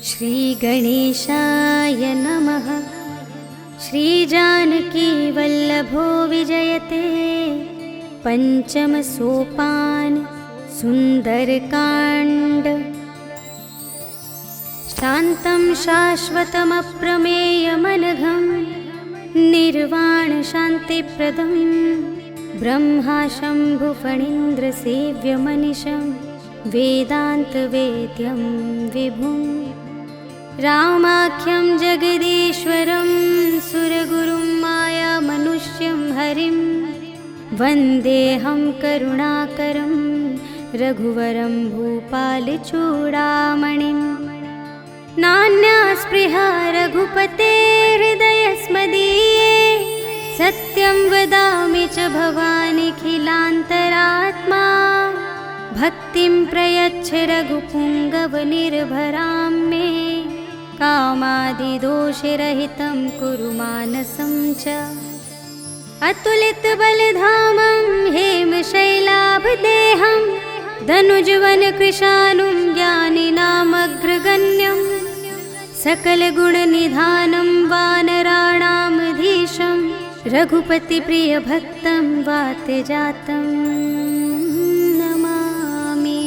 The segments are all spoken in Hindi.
श्रीगणेशाय नमः। श्रीजानकी वल्लभो विजयते पंचम सोपान सुंदरकांड। शान्तं शाश्वतमप्रमेयमनघं निर्वाण शान्तिप्रदं ब्रह्मा शम्भुफणीन्द्रसेव्यमनिशं वेदान्तवेद्यं विभुं रामाख्यं जगदीश्वरं सुरगुरुं मायामनुष्यं हरिं वन्देऽहं करुणाकरं रघुवरं भूपालचूडामणिं। नान्या स्पृहा रघुपते हृदयस्मदीये सत्यं वदामि च भवानिखिलान्तरात्मा। भक्तिं प्रयच्छ रघुपुङ्गवनिर्भरां मे कामादिदोषरहितं कुरु मानसं च। अतुलितबलधामं हेमशैलाभदेहं धनुजवनकृशानुं ज्ञानिनामग्रगण्यं सकलगुणनिधानं वानराणामधीशं रघुपतिप्रियभक्तं वातजातं नमामि।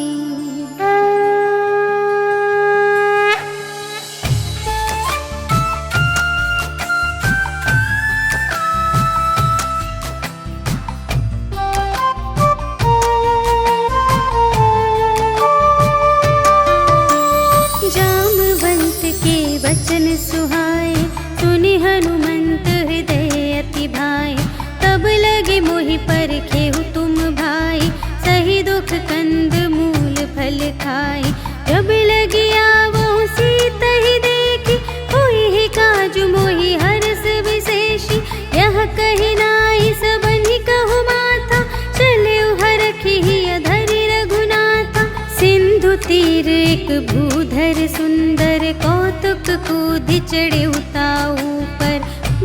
जामवंत के वचन सुहाए सुनि हनुमंत हृदय अति भाए। तब लगे मोहि परखेहु तुम भाई सही दुख कंद मूल फल खाए। जब लगी आवो सीता ही देखी होई ही काजु मोहि हरस विशेषी। यह कही नाई सबनि कहु माथा चले हरखी अधरि रघुनाथा। सिंधु तीर एक भूधर सुंदर कौतुक कूदि चढ़े उताऊ पर।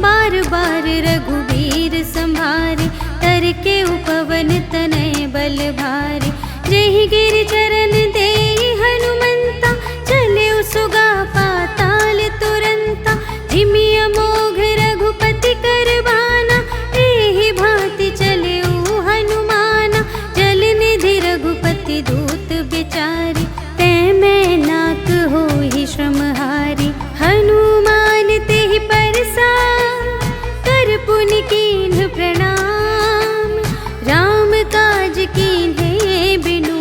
बार बार रघुबीर संभारे तर के उपवन तनय बल भारे। जहि गिर चरण देहि हनुमंता चले सुगा पाताल तुरंता। जिमि अमोघ रघुपति कर बाना एहि भांति चले हनुमाना। जल निधि रघुपति दूत बिचारी तै मैं नाक होहि श्रमहारी। हनुमान तेहि परसा कर पुनि कीन्ह प्रणाम। राम काज कीन्हे बिनु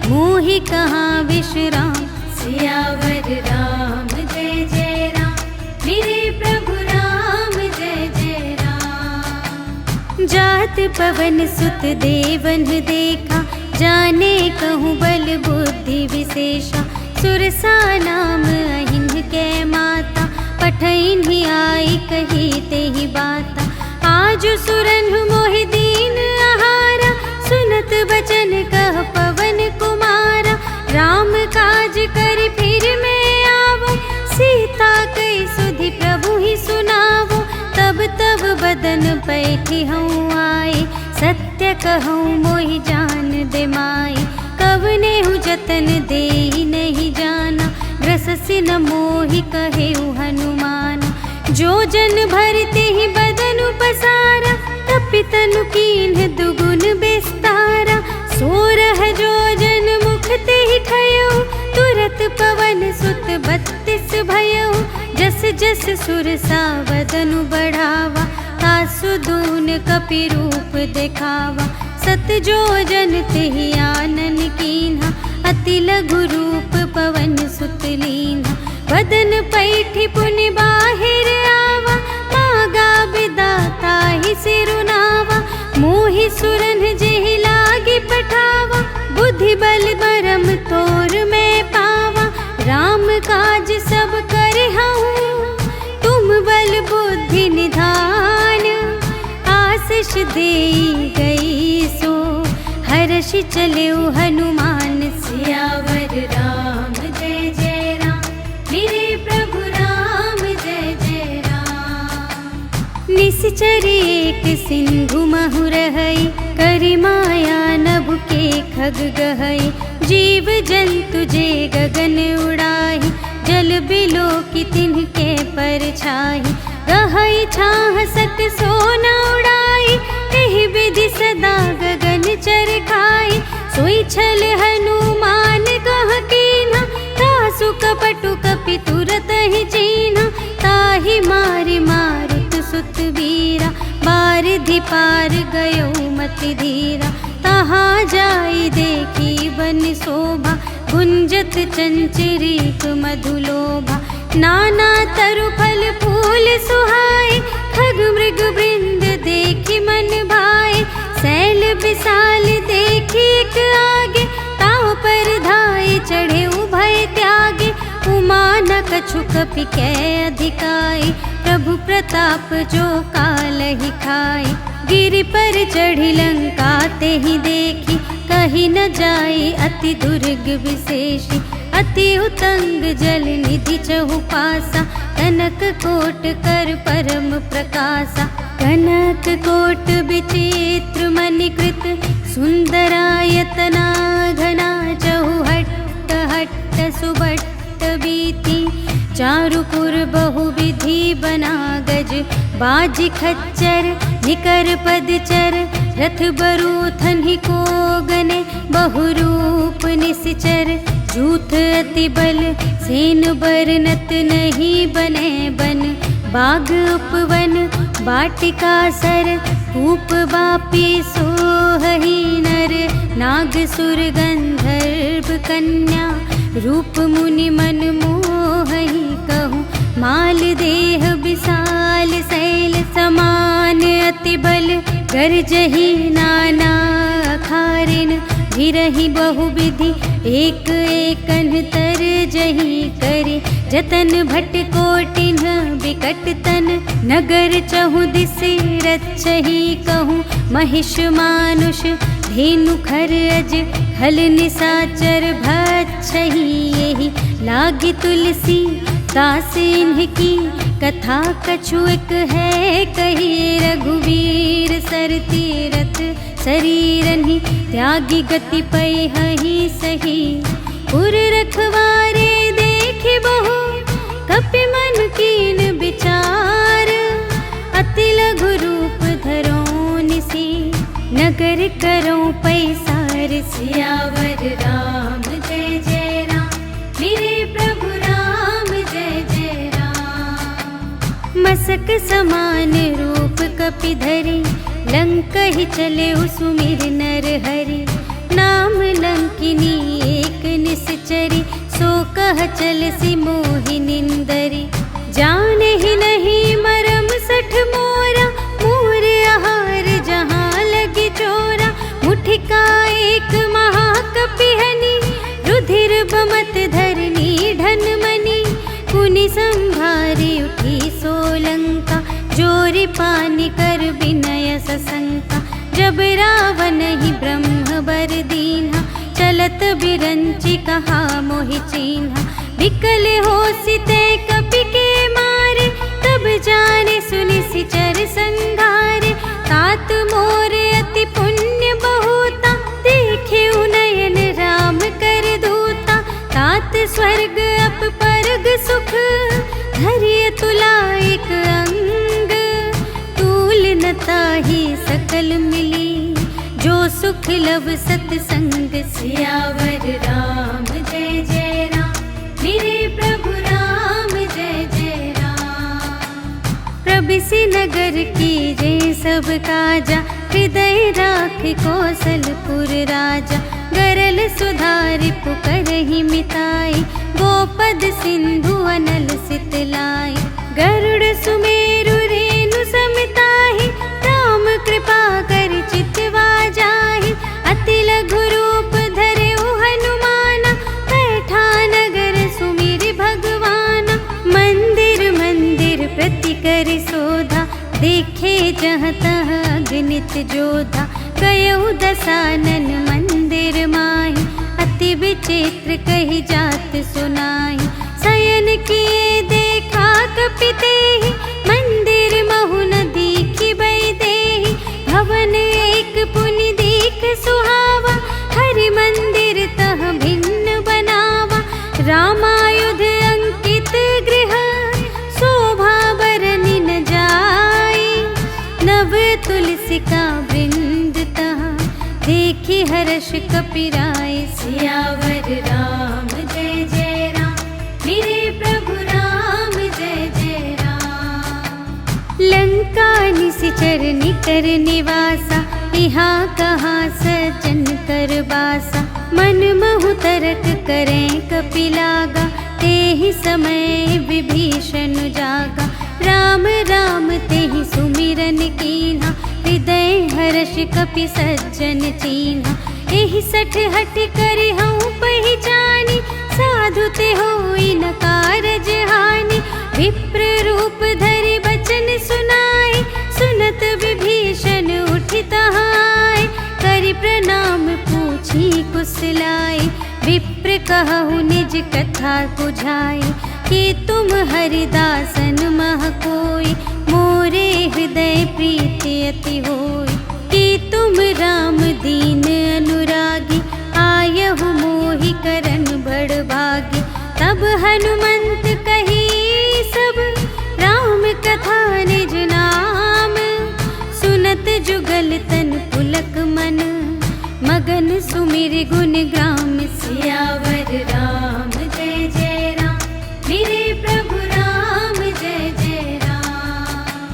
मोहि कहाँ विश्राम। सियावर राम जय जय राम मेरे प्रभु राम जय जय राम। जात पवन सुत देवन देखा जाने कहूँ बल बुद्धि विशेषा। सुरसा नाम अहिन्ह के माता पठैन्हि आई कही तेहि बाता। आजु सुरन्हु मोहि दीन आहारा सुनत बचन कह पवन कुमारा। राम काज कर फिर मैं आवो सीता कई सुधि प्रभु ही सुनावो। तब तब बदन पैठी हूँ आए सत्य कहूँ मोहि जान दे माई। कवने हूँ जतन देहि नहीं जाना ग्रससि न मोहि कहेउ हनुमान। जो जन भरते ही बदन पसारा तपि तनु कीन्ह दुगुन बिस्तारा। सोरह जो जन मुख ते ही ठयो तुरत पवन सुत 32 भयो। जस जस सुरसा बदनु बढ़ावा तासु दून कपि रूप देखावा। सत जो जन तेहि आनन कीन्हा अति लघु रूप पवन सुत लीन्हा। बदन पैठी पुनि बाहिर आवा मागा बिदाता ही सिरुनावा। मोहि सुरन जेहि लागी पठावा बुद्धि बल बरम तोर में पावा। राम काज सब करहूँ तुम बल बुद्धि निधान। आशीष देई गई सो हर्षि चलेउ हनुमान। सियावर राम जय जय राम मेरे प्रभु राम जय जय राम। निश्चर एक सिंधु महु रहई करि माया नभ के खग गहई। जीव जंतु जे गगन उड़ाई जल स्थल बिलो की तिनके पर छाई, गहई छाह सक सोना उड़ाई, एहि विधि सदा गगन चर खाई। सोई छल हनुमान कह कीन्हा, तासु कपटु कपि तुरत ही चीन्हा। ताहि मारि मारुत सुत वीरा, बारिधि पार गयो मति धीरा। तहाँ जाई देखी वन शोभा, गुंजत चंचरीक मधुलोभा। नाना तरु फल फूल सुहाए, खग मृग वृंद देखी मन भाए। सैल विशाल देखी एक आगे, ताव पर धाये चढ़े उभय त्यागे। उमा न कछु कपि कै अधिकाई, प्रभु प्रताप जो कालहि खाई। गिरि पर चढ़ी लंका तेहि देखी, कही न जाई अति दुर्ग विशेषी। अति उतंग जल निधि चहु पासा, कनक कोट कर परम प्रकाशा। कनक कोट विचित्र मणिकृत, सुंदरायतना घना। चहु हट्ट हट्ट सुबट्ट बीती, चारुपुर बहुविधि बना गज। बाजी खच्चर निकर पदचर, रथ बरूथन ही को गने। बहुरूप निश्चर जूथ अति बल, सेन बरनत नहीं बने बन। बाग उपवन बाटिका सर, कूप बापी सोहहि नर। नाग सुर गंधर्व कन्या, रूप मुनि मन मोहहि कहूँ। माल देह विशाल शैल समान, अति बल गरजहि नाना अखारिन। गिरहि बहुविधि एक एकन तरजहि करि, जतन भट कोटिन बिकट तन। नगर चहु दिस रक्षहि कहूँ, महिष मानुष धेनु खर अज। हल निसाचर भक्षहि एहि, लागी तुलसी दास इन्हकी। कथा कछु एक है कही, रघुवीर सर तीरथ शरीरहि। त्यागी गति पै हहि सही, पुर रखवारे देखि बहु। कपि मन कीन विचार, अति लघु रूप धरो निसी। नगर करो पैसार, सियावर राम जय जय राम। मेरे प्रभु राम जय जय राम। मसक समान रूप कपि धरि, लंक ही चले सुमिर नर हरि। नाम लंकिनी एक निश्चरी, सो कह चल सी मोहि निंदरी। जाने ही नहीं मरम सठ मोरा, मोर आहार जहाँ लगी चोरा। मुठिका एक महाकपिहनि, रुधिर बमत धरनी ढन मनी। कुनि संभारी उठी सोलंका, जोरि पानी कर विनय सशंका। जब रावण ही ब्रह्म बर दीन्हा, चलत बिरंचि कहा मोहि चीन्हा। विकल होसि ते कपि के मारे, तब जाने सुनि सिचर संघारे। तात मोर अति पुण्य बहुता, देखे नयन राम कर दूता। तात स्वर्ग अप परग सुख, धरिय तुला एक अंग। तूल न ताहि सकल मिली, जो सुख लव सतसंग। सियावर राम जय जय राम, मेरे प्रभु राम जय जय राम। प्रबिसि नगर कीजे सब काजा, हृदय राख कौशलपुर राजा। गरल सुधारि पुकारहि मिताई, गोपद सिंधु अनल सितलाई। गरुड़ सुमेरु रेणु समिताहि, राम कृपा कर चितवा जाहि। अति लघु रूप धरे हनुमाना, बैठा नगर सुमिर भगवाना। मंदिर मंदिर प्रति कर शोधा, देखे जहाँ तहाँ अगणित जोधा। गयउ दसानन मंदिर माहि, अति विचित्र कही जात सुनाई। शयन किए देखा कपि तेहि, मंदिर महु न दीखि बैदेहि। भवन एक पुनि दीख सुहावा, हरि मंदिर तह भिन्न बनावा। रामायुध अंकित देखी हर्ष कपिराए। सियावर राम जय जय राम, मेरे प्रभु राम जय जय राम। लंका निशिचर निकर निवासा, यहाँ कहाँ सज्जन कर बासा। मन महु तरक करें कपिलागा, तेहि समय विभीषण जागा। राम राम तेहि सुमिरन कीन्हा, हृदय हर्ष कपि सज्जन चीन्हा। एहि सठ हठ करि हऊँ पहिचानी, साधु ते होई न कारज हानि। विप्र रूप धरि बचन सुनाए, सुनत विभीषण उठि तहाय। करि प्रणाम पूछी कुशलाए, विप्र कहु निज कथा बुझाए। कि तुम हरिदासन मह कोई, मोरे हृदय प्रीति अति होई। कि तुम राम दीन अनुरागी, आयहु मोहि करन बड़ भागी। तब हनुमंत कही सब, राम कथा निज नाम। सुनत जुगल तन पुलक मन, मगन सुमिर गुण ग्राम। सियावर राम जय जय राम, मेरे प्रभु राम जय जय राम।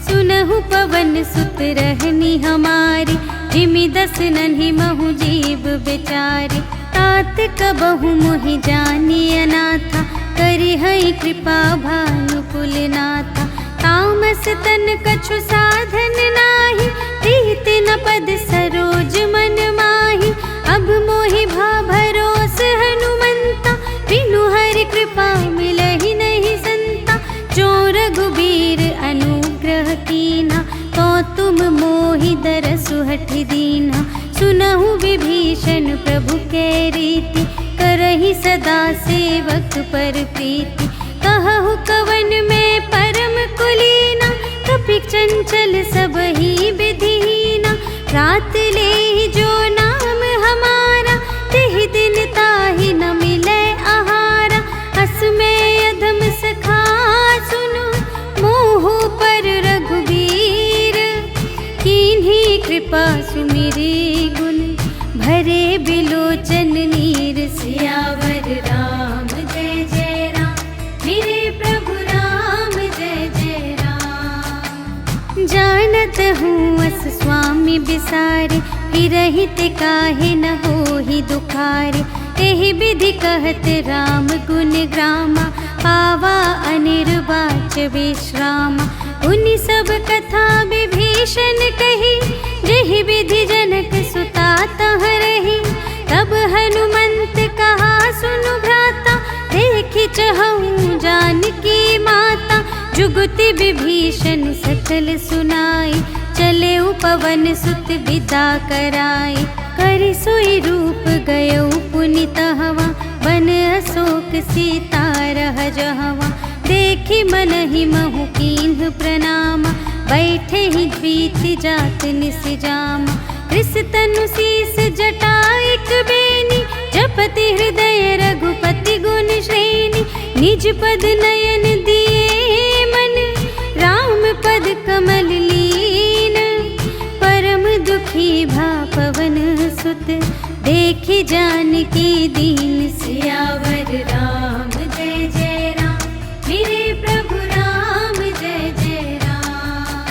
सुनहु पवन सुत रहनी हमारी, जिमि दस नन्हि महु जीव बेचारी। तात कबहु मोहि जानी अनाथा, करि हई कृपा भानुकुल नाथा। तामस तन कछु साधन नाही, प्रीति न पद सरोज मन माही। अब मोहि भा भरोस हनुमंता, बिनु हरि कृपा मिलहि नहीं संता। जो रघुबीर अनुग्रह कीन्हा, तो तुम मोहि दरसु हठ दीन्हा। सुनहु विभीषण प्रभु के रीति, करहि सदा सेवक पर प्रीति। कहु कवन में परम कुलीना, कपि चंचल सबहि विधिहीना। रात लेहि जो नाम हमारा, तेहि दिन ताहि न मिलै आहारा। अस में अधम सखा सुनु, मोहु पर रघुबीर। कीन्ही कृपा सुमिरि गुण, भरे बिलोचन नीर। सियावर राम जय जय राम, मेरे प्रभु राम जय जय राम। जानत हूँ अस स्वामी बिसारे, फिरहित काहे न होहि दुखारे। एहि विधि कहत राम गुण ग्रामा, पावा अनिर्वाच विश्रामा। उनि सब कथा विभीषण कही, जेहि विधि जनक सुता तह रही। तब हनुमंत कहा सुनु भ्राता, देखि चहऊँ जानकी माता। जुगति विभीषण सकल सुनाई, चले पवन सुत विदा कराई। करि सोई रूप गयौ पुनि तहवा, बन अशोक सीता रह जहवा। देखि मनहि महु कीन्ह प्रणामा, बैठे ही बीति जात निस जामा। कृस तनु शीस जटाइक बेनी, जपति हृदय रघुपति गुण श्रेणी। निज पद नयन दिए मन, राम पद कमल लीन। परम दुखी भा पवन सुत, देखि जानकी दीन। सियावर राम जय जय राम, मेरे प्रभु राम जय जय राम।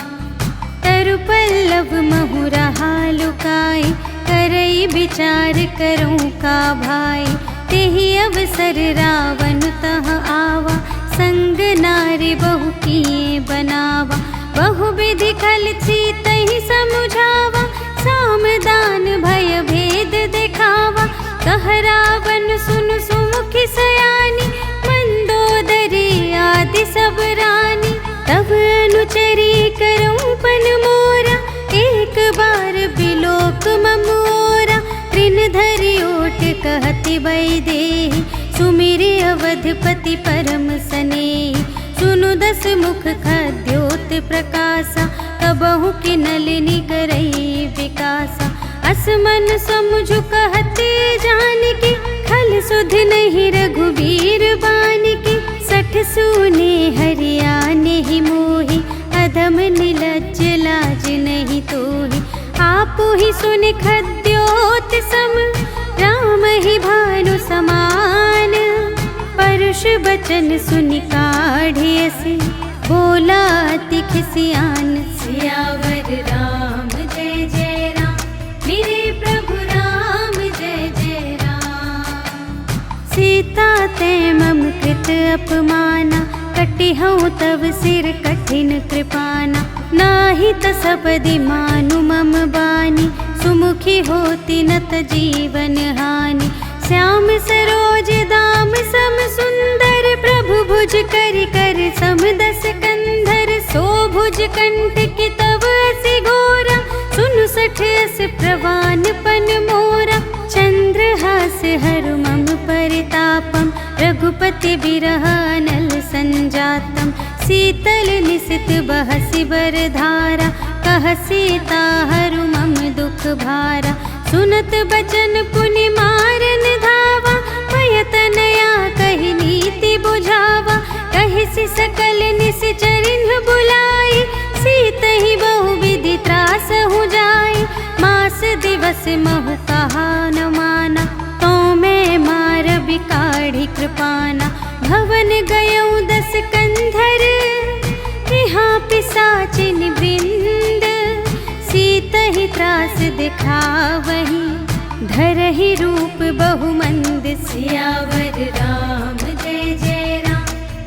तरु पल्लव महु रहा लुकाई, करई विचार करऊँ का भाई। तेहि अवसर रावण तह आवा, संग नारी बहु किए बनावा। बहु विधि खल सीतहि समुझावा, सामदान भय भेद दिखावा। कह रावण सुन सुमुखि सयानी, मंदोदरी आदि सब रानी। तब अनुचरी करऊँ पन मोरा, एक बार बिलोक ममोरा। तृण धरि ओट कहति वैदेही, सुमिरि अवधपति परम स्नेही। सुनु दस मुख खद्योत प्रकाशा, कबहु कि नलिनी करई विकासा। असमन समुझु कहते जानकी, खल सुध नहीं रघुबीर बानिकी। सठ सूने हरियाने ही मोहि, अधम निलज्ज लाज नहीं तोहि। आपु ही सुन खद्यो बचन सुनि काढ़ी असी, बोला अति खिसियान। सियावर राम जय जय राम, मेरे प्रभु राम जय जय राम। सीता ते मम कृत अपमाना, कटिहउँ तव सिर कठिन कृपाना। नाही त सपदि मानु मम बानी, सुमुखी होती न त जीवन हानि। श्याम सरोज दाम सम सुंदर, प्रभु भुज कर कर सम दस कंधर। सो भुज कंठ की तव असि घोरा, सुनु सठ अस प्रवान पन मोरा। चंद्रहास हरु मम परितापम, रघुपति बिरह अनल संजातम। शीतल निसित बहसि बरधारा, कह सीता हरु मम दुख भारा। सुनत बचन पुनि मारन धावा, भय तनया कहि नीति बुझावा। कहिसि सकल निश्चरिन्ह बुलाई, सीतहि बहु विधि त्रासहु जाई। मास दिवस महु कहा न माना, तो मैं मारबि काढ़ी कृपाना। भवन गयउँ 10 कंधर, यहाँ पिशाचिन वृंद। सीतहि त्रास दिखावही, धरहि रूप बहुमंद। सियावर राम जय जय राम,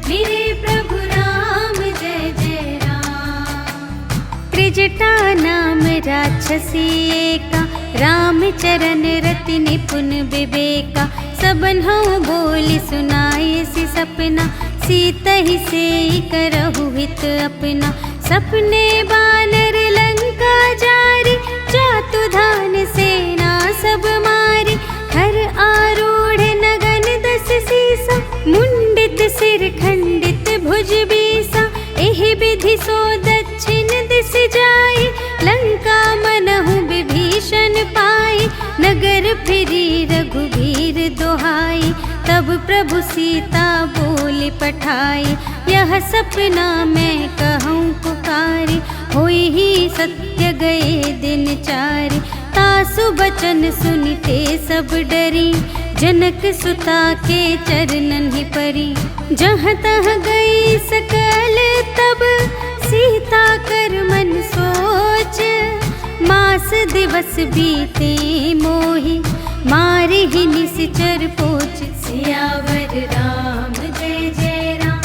मेरे प्रभु राम जय जय राम। त्रिजटा नाम राक्षसी एका, राम चरण रति निपुण विवेका। सबन्हु बोली सुनाए सि सपना, सीतहि सेई करहु हित अपना। सपने बानर लंका जारी, जातु धान सेना सब मारी। हर आरूढ़ नगन 10 सीसा, मुंडित सिर खंडित भुज बीसा। एहि विधि सो दक्षिण दिस जाई, लंका मनहु विभीषण पाई। नगर फिरी रघुवीर दोहाई, तब प्रभु सीता बोली पठाई। यह सपना मैं कहूँ पुकारी, होई ही सत्य गए दिन चारि। तासु बचन सुनिते सब डरी, जनक सुता के चरणन ही परी। जहाँ तहाँ गई सकल तब, सीता कर मन सोच। मास दिवस बीते मोहि, मारे ही निशिचर पोच। सियावर राम जय जय राम,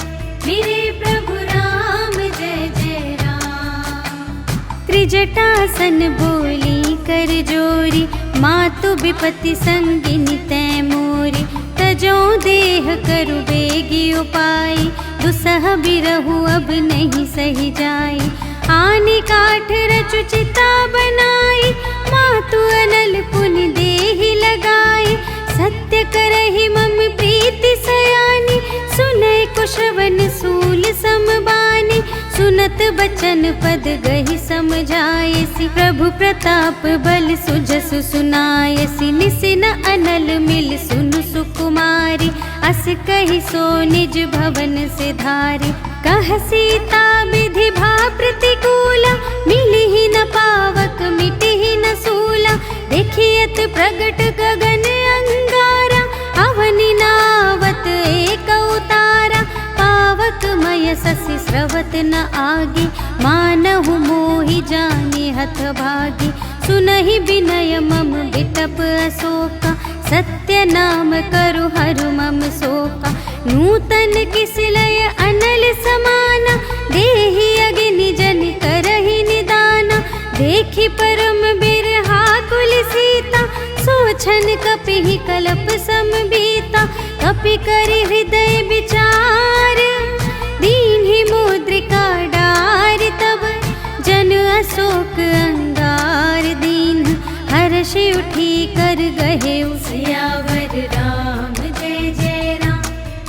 मेरे प्रभु राम जय जय राम। त्रिजटासन बोली कर जोरी, मातु विपति संगिनी तै मोरी। तजो देह करु बेगी उपाई, दुसह बिरहु अब नहीं सही जाई। आनी काठ रचु चिता बनाई, मातु अनल पुनि देहि लगाई। सत्य करहि मम प्रीति सयानी, सुनय कुशवन सूल समबानी। सुनत बचन पद गहि समझायसि, प्रभु प्रताप बल सुजसु सुनायसि। निसिन अनल मिल सुनु सुकुमारी, अस कहि सो निज भवन से धारी। कह सीता विधि भा प्रतिकूला, मिलिहि न पावक मिटिहि न सूला। देखियत प्रगट गगन अंगारा, अवनि नावत एक उतारा। पावक मय शशि स्रवत न आगे, मानहु मोहि जानि हथ भागी। सुनहि विनय मम विटप अशोका, सत्य नाम करु हरु मम शोका। नूतन किसिलय अनल समाना, देहि अग्नि जन करहि निदाना। देखि परम बिरहा कुल सीता, सोचन कपिहि कलप समबीता। कपि करि हृदय विचार, दीन्हि मुद्रिका डारि। तब जन अशोक अंगार दीन, हर्षि उठी कर गहेउ। सियावर राम जय जय राम,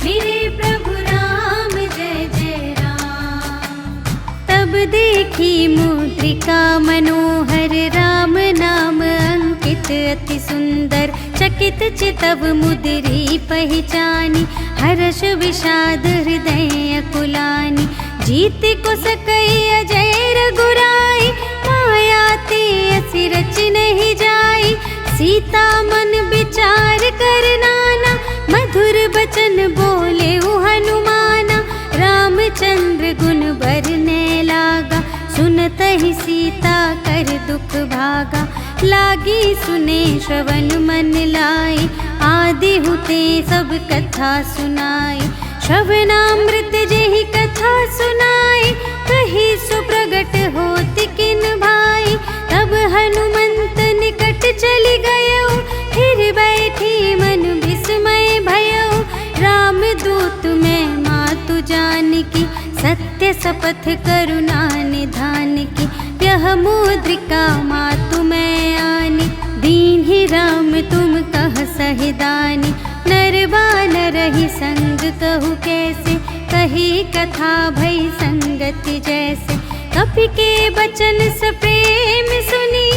मेरे प्रभु राम जय जय राम। तब देखी मुद्रिका मनोहर, राम नाम अंकित अति सुंदर। चकित चितव मुद्री पहचानी, हर्ष विषाद हृदय अकुलानी। जीत को सकई अजय रघुराई, माया ते असि रच नहीं जाई। सीता मन विचार कर नाना, मधुर बचन बोले हनुमाना। रामचंद्र गुण बरने लागा, सुनत ही सीता कर दुख भागा। लागी सुने श्रवण मन लाई, आदि हुते सब कथा सुनाई। श्रवणामृत जेहि कथा सुनाई, कही सुप्रगट होत किन भाई। तब हनुमंत निकट चली गयो, फिर बैठी मन विस्मय भयो। राम दूत मैं मातु जानकी, सत्य शपथ करुणा निधान की। यह मुद्रिका मातु मैं आनी, दीन्हि राम तुम कह सहिदानी। नरवानर ही संग कहु कैसे, कही कथा भई संगति जैसे। कपि के बचन सप्रेम सुनी,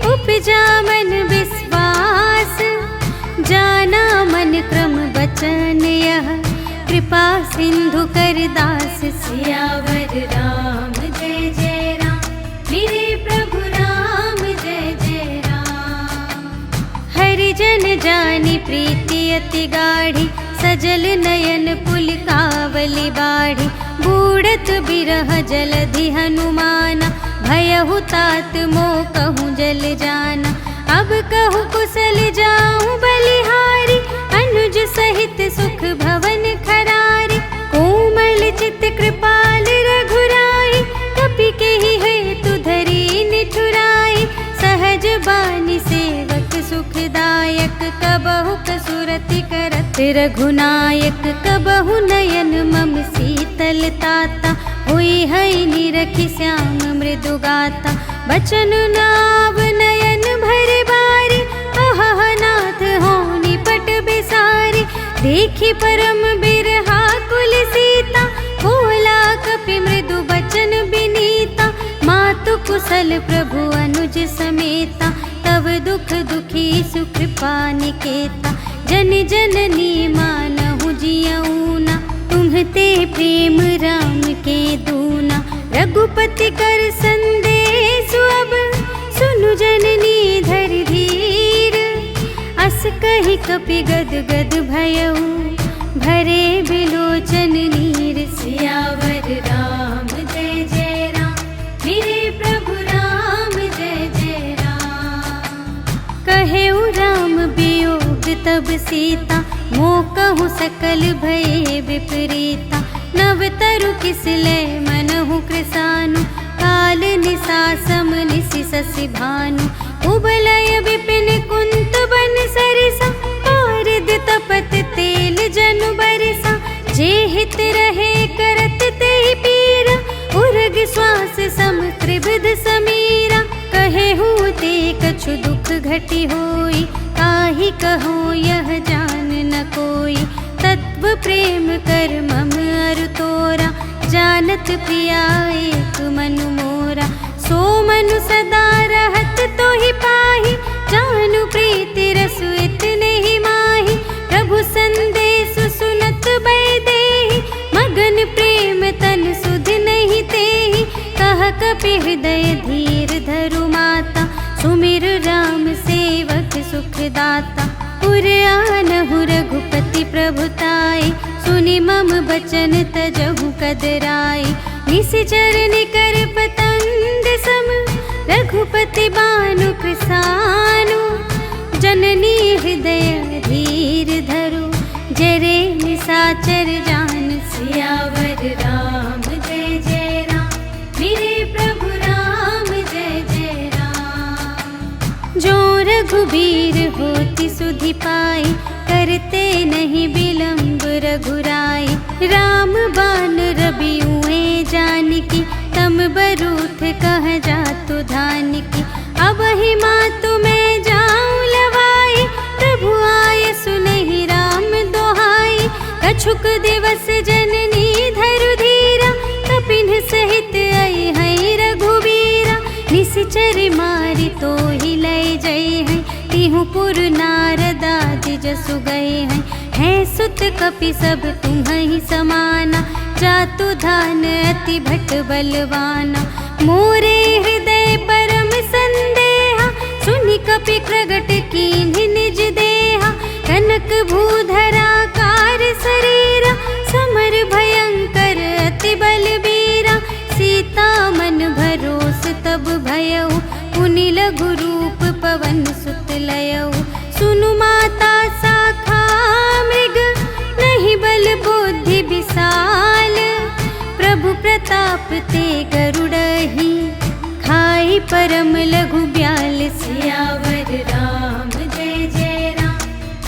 उपजा मन विश्वास। जाना मन क्रम बचन यह, कृपा सिंधु कर दास। सियावर राम जय जय राम, मेरे प्रभु राम जय जय राम। हरि जन जानी प्रीति अति गाढ़ी, सजल नयन पुलकावली बाढ़ी। बूढ़त बिरह जलधि हनुमाना, भयहु तात मोह कहूँ जल जाना। अब कहूँ कुशल जाऊँ बलिहारी, अनुज सहित सुख भवन खरारी। कोमल चित कृपाल रघुराई, कपि केहि हेतु धरी निठुराई। सहज बानी सेवक सुखदायक, कबहु कसुरति करत रघुनायक। कबहु नयन मम शीतल ताता, हुई है निरखि श्याम मृदु गाता। बचन नाव नयन भर बारी, अहह नाथ होनी पट बिसारी। देखी परम बिरहा कुल सीता, बोला कपि मृदु बचन बिनीता। मातु कुशल प्रभु अनुज समेता, तव दुख दुखी सुकृपा निकेता। जन जननी मानहु जियऊना, तुम्हते प्रेम राम के दूना। रघुपति कर संदेश अब, सुनु जननी धर धीर। अस कहि कपि गद गद भयऊ, भरे बिलोचन नीर। सियावर राम जय जय राम, मेरे प्रभु राम जय जय राम। कहेउ राम वियोग तब सीता, मोह कहूँ सकल भये विपरीता। नव तरु किसले मनहु कृसानु, काल निसा सम निसि शशि भानु। उबलय विपिन कुंत बन सरिसा, पारद तपत तेल जनु बरसा। जे हित रहे करत तेहि पीरा, उर्ग श्वास सम त्रिविध समीरा। कहेहु ते कछु दुख घटी होई, काहि कहो यह जान न कोई। तत्व प्रेम कर मम अरु तोरा, जानत प्रिया एक मनु मोरा। सो मनु सदा रहत तोहि पाहि, जानु प्रीति रसु इतने ही माहि। प्रभु संदेश सुनत बै देहि, मगन प्रेम तन सुध नहीं तेहि। कह कपि हृदय धीर धरु माता, सुमिर राम सेवक सुखदाता। पुर आनहु रघुपति प्रभुताई, सुनि मम बचन तजहु कदराई। निशिचर निकर पतंग सम, रघुपति बानु कृसानु। जननी हृदय धीर धरु, जरे निसाचर जान। सियावर राम जय जय राम, मेरे प्रभु राम जय जय राम। जो रघुबीर होति सुधि पाई, करते नहीं विलंब रघुराई। राम बान रबियुए जानकी, तम बरूथ कह जातु धानकी। अब ही मातु मैं जाऊं लवाई, प्रभु आय सुनहि राम दोहाई। कछुक दिवस जननी धरु धीरा, कपिन सहित आई है रघुबीरा। निशिचर मारी तो ही लय जय है, तिहु पुर नारदादि जसु गए हैं। है सुत कपि सब तुम्हि समाना, जातु धान अति भट बलवाना। मोरे हृदय परम संदेहा, सुनि कपि प्रगट कीन्हि निज देहा, कनक भूधराकार शरीरा, समर भयंकर अति बलबीरा। सीता मन भरोस तब भयउ, पुनि लघु रूप पवन सुत लयउ। सुनु माता शाखा मृग, नहीं बल बुद्धि विशाल। प्रभु प्रताप ते गरुड़हि, खाई परम लघु ब्याल। सियावर राम जय जय राम,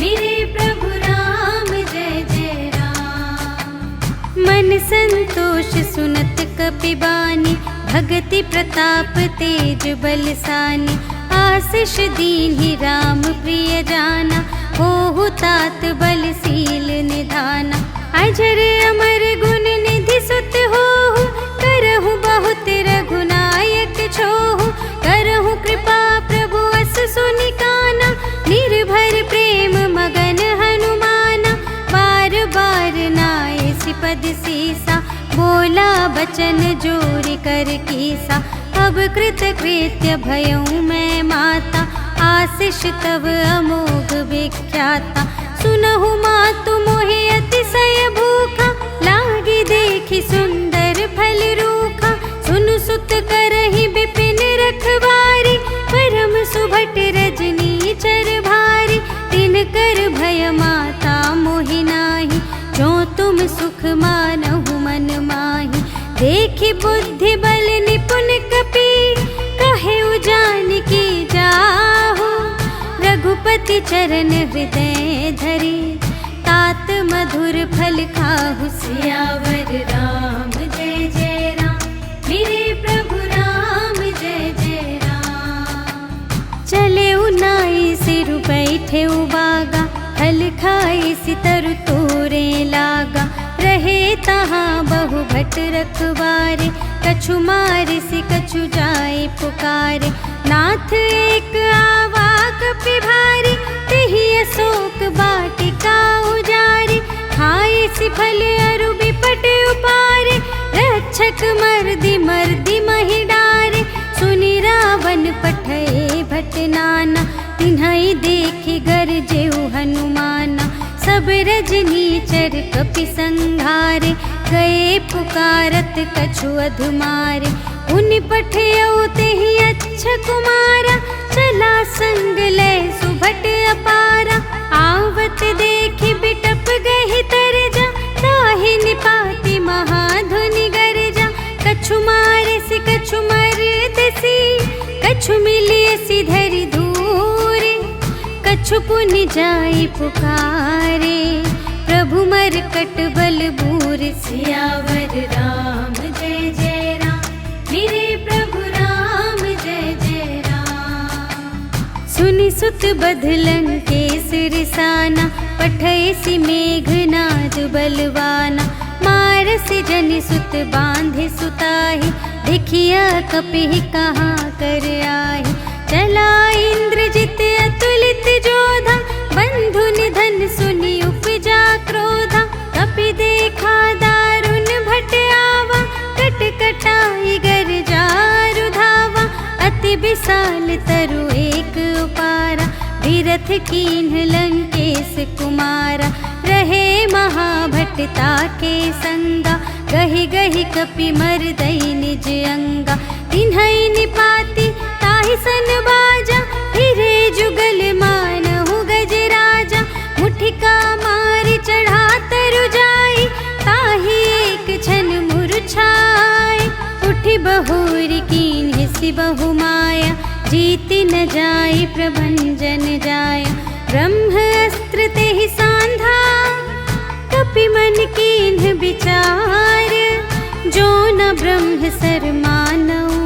मेरे प्रभु राम जय जय राम। मन संतोष सुनत कपि बानी, भगति प्रताप तेज बलसानी। आशीष दीन्हि राम प्रिय जाना, होहु तात बलशील निधाना। अजर अमर गुण निधि सुत होहु, करहु बहुत रघुनायक छोहु। करहु कृपा प्रभु अस सुनि काना, निर्भर प्रेम मगन हनुमाना। बार बार नाय सिपद सीसा, बोला बचन जोरि कर कीसा। अब कृत कृत्य भयउ मैं माता, आशीष तव अमोघ विख्याता। सुनहु मातु मोहि अतिशय भूखा, लागी देखि सुंदर फल रूखा। सुनु सुत करहि विपिन रखवारी, परम सुभट रजनी चर भारी। तिनकर भय माता मोहि नाही, जो तुम सुख मानहु मन माही। देखि बुद्धि बल निपुण कपि, कहेउ जानकी जाहु। रघुपति चरण हृदय धरि, तात मधुर फल खाहु। सियावर राम जय जय राम, मेरे प्रभु राम जय जय राम। चले नाई सिर बैठे बागा, फल खाए सितर तोरे लागा। रहे तहाँ बहु भट रखवारे, कछु मारे से कछु जाए पुकारे। नाथ एक आवा कपि भारी, तेहि अशोक वाटिका उजारी। खाए सि फल अरु बिपट उपारे, रक्षक मर्दि मर्दि महि डारे। सुनि रावण पठए भट नाना, तिन्हइ देखि गरजेउ हनुमाना। सब रजनीचर कपि संघारे, गए पुकारत कछु अधुमारे। उनि पठयउ तेहि अच्छा कुमारा, चला संग लय सुभट अपारा। आवत देखि बिटप गहि तरजा, ताहि निपाति महाधुनि गरजा। कछु मारे सि कछु मरदसि, कछु मिलियसि धरि धूरे। कछु पुनि जाई पुकारे, प्रभु मरकट बल बूर। सियावर राम जय जय राम, मेरे प्रभु राम जय जय राम। सुनि सुत बध लंकेश रिसाना, पठय सि मेघनाद बलवाना। मारसि जनि सुत बांधे सुताहि, देखिया कपिहि कहाँ कर आहि। चला इंद्रजित अतुलित जोधा, बंधु निधन सुनि उपजा क्रोधा। कपि देखा दारुण भट आवा, कट कटाई गर जारु धावा। अति विशाल तरु एक उपारा, विरथ कीन्ह लंकेश कुमारा। रहे महाभटता के संगा, गहि गहि कपि मरदई निज अंगा। तिन्हइ निपाति ताहि सन बाजा, फिरे जुगल मानहु गजराजा। मुठिका मारि चढ़ा तरु जाई, ताहि एक क्षण मुरझाई। उठि बहुरि कीन्हि सि बहु माया, जीति न जाई प्रभंजन जाया। ब्रह्म अस्त्र तेहि सांधा, कपि मन कीन्ह विचार। जो न ब्रह्म सर मानऊ,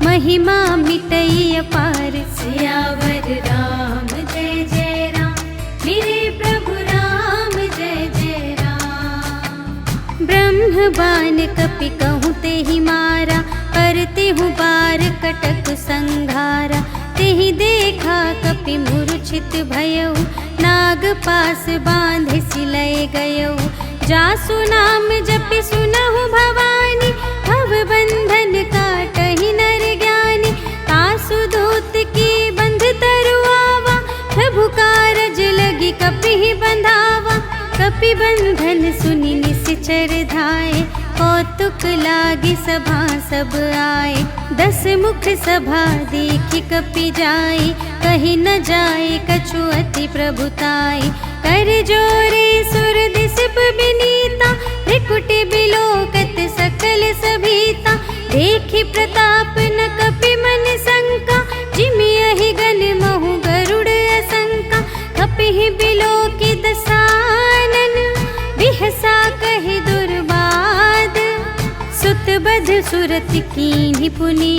महिमा मिटई अपार। सियावर राम जय जय राम, मेरे प्रभु राम जय जय राम। ब्रह्म बान कपि कहूँ तेहि मारा, पर तेहु बार कटक संघारा। तेहि देखा कपि मूर्छित भयउ, नाग पास बांधे सिलय गयउ। जासु नाम जपि सुनहु भवानी, भव बंधन काटहि नर ज्ञानी। तासु दूत की बंध सुंदर धाये, कौतुक लागी सभा सब आए। 10 मुख सभा देखी कपि जाई, कही न जाए कछु अति प्रभुताई। कर जोरे सुर दिसप बिनीता, त्रिकुटी बिलोकत सकल सभीता। देखी प्रताप न कपि मन शंका, जिमियहि गण महु गरुड़ असंका। कपिहि बिलोकी दसानन, बिहसा कहि दुर्बाद। सुत बध सुरति कीन्हि पुनि,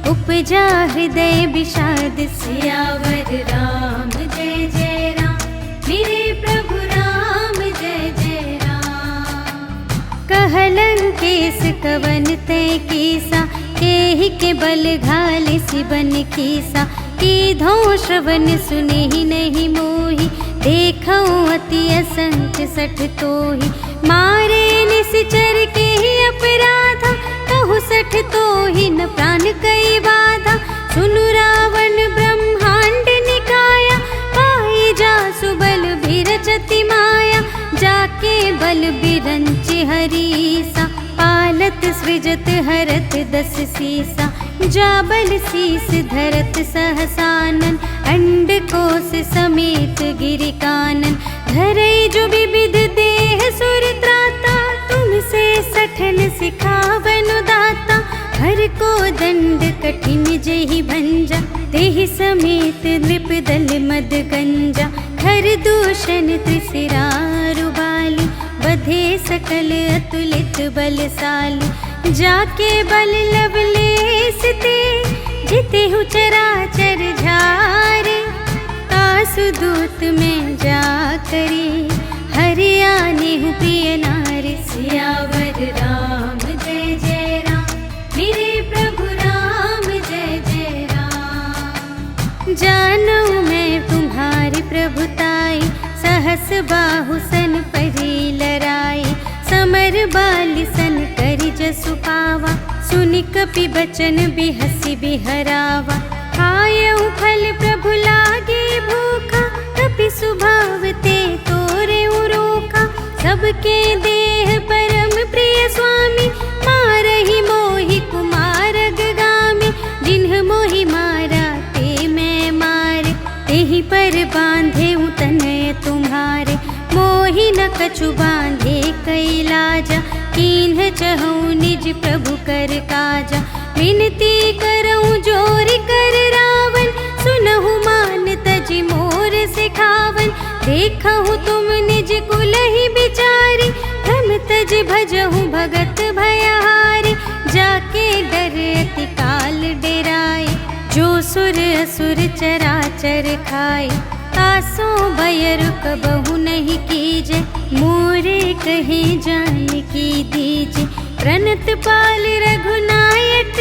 उपजा हृदय विषाद। सियावर राम जय जय राम, मेरे प्रभु राम जय जय राम। कहलन केस कवन तय कीसा, केहि के बल घाले सिबन कीसा। कीधो श्रवण सुनेहि नहीं मोहि, देखऊँ अति असंख्य सठ तोहि। मारे निश्चर के ही अपराधा, कहु सठ तोहि न प्राण कई बाधा। सुनु रावण ब्रह्मांड निकाया, पाई जासु बल बिरचति माया। जाके बल बिरंचि हरीसा, पालत सृजत हरत 10 सीसा। जा बल शीस धरत सहसानन, अंड कोश समेत गिरि कानन। धरई जो विविध देह सुर त्राता, तुमसे सठन सिखावनु दाता। हर को दंड कठिन जेहि भंजा, तेहि समेत नृप दल मद गंजा। खर दूषण त्रिशिरारु बाली, बधे सकल अतुलित बलशाली। जाके बल लवलेस ते, जितेहु चराचर झारे। तासु दूत में जा करे, हरि आनेहु प्रिय नारी। सियावर राम जय जय राम, मेरे प्रभु राम जय जय राम। जानू मैं तुम्हारी प्रभुताई, सहस बाहु सन परी लराई। समर बाली सन करि जसु पावा, सुनि कपि बचन बिहसि बिहरावा। खायउ फल प्रभु लागे भूखा, कपि स्वभाव ते तोरे रोखा। सबके देह परम प्रिय स्वामी, मारहि मोहि कुमार गामी। जिन्ह मोहि मारा ते मैं मारे, तेहि पर बांधे तनय तुम्हारे। मोहि न कछु बांधे कैलाजा, कीन्ह चहु निज प्रभु कर काजा। विनती करऊँ जोरि कर रावण, सुनहु मान तजि मोर सिखावन। देखहु तुम निज कुलहि बिचारी, भ्रम तज भजहु भगत भयहारी। जाके डर अति काल डेराए, जो सुर असुर चराचर खाए। तासो भय रुकबहु नहीं कीजे, मोरे कहे जानकी दीजे। प्रणत पाल रघुनायक,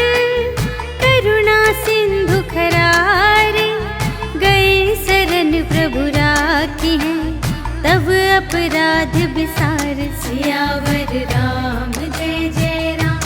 करुणा सिंधु खरारे। गए शरण प्रभु राखी है, तब अपराध बिसार। सियावर राम जय जय राम,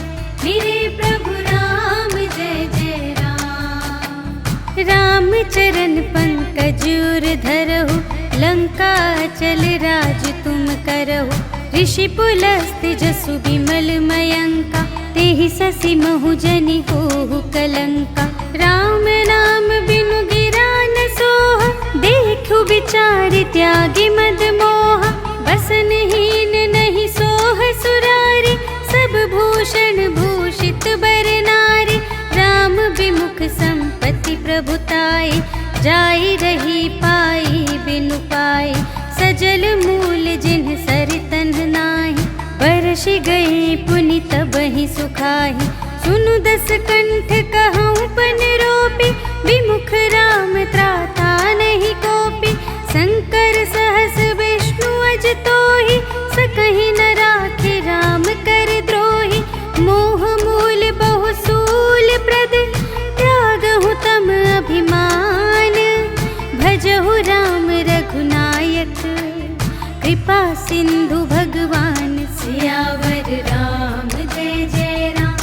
मेरे प्रभु राम जय जय राम। राम चरण पंकज उर धरहु, लंका चल राज तुम करहु। ऋषि पुलस्त जसु विमल मयंका, तेहि ससि महु जनि होहु कलंका। राम नाम बिनु गिरा न सोहा, देखु विचार त्यागी मद मोहा। बसनहीन नहीं सोह सुरारी, सब भूषण भूषित बर नारी। राम विमुख संपत्ति प्रभुताई, जाई रही पाई बिनु पाई। सजल मूल जिन्ह सरितन नाही, बरस गए पुनि तबहि सुखाहि। सुनु 10 कंठ कहऊँ पन रोपी, विमुख राम त्राता नहीं कोपी। शंकर सहस विष्णु अज तोहि, सकहि न राखे राम कर द्रोही। मोह मूल बहु सूल प्रद, त्यागहु तम अभिमान। भजहु राम रघुनायक, कृपा सिंधु भगवान। सियावर राम जय जय राम,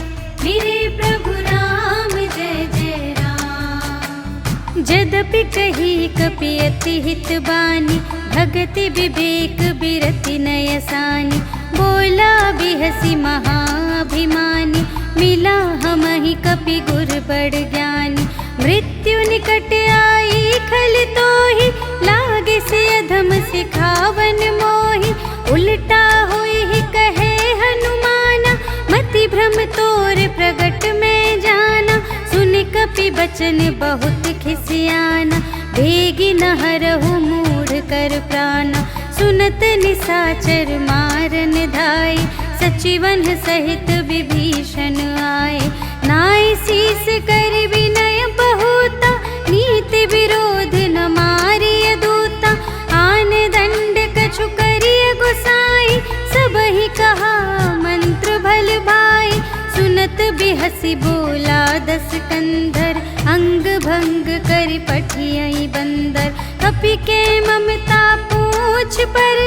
मेरे प्रभु राम जय जय राम। जदपि कही कपि अति हित बानी, भगति विवेक बिरति नयसानी। बोला बिहसी महाभिमानी, मिला हमहि कपि गुर बड़ ज्ञानी। मृत्यु निकट आई खल तोहि, लागे से अधम सिखावन मोहि। उल्टा होई ही कहे हनुमाना, मति भ्रम तोर प्रगट में जाना। सुन कपि बचन बहुत खिसियाना, बेगी न हरहु मूढ़ कर प्राणा। सुनत निसाचर मारन धाय, सचिवन सहित विभीषण आए। नाय शीस कर विनय बहुता, नीति विरोध न मारिय दूता। आन दंड कछु करिय गोसाई, सबहि कहा मंत्र भल भाई। सुनत बिहसी बोला दस कंधर, अंग भंग कर पठियई बंदर। कपि के ममता पूछ पर,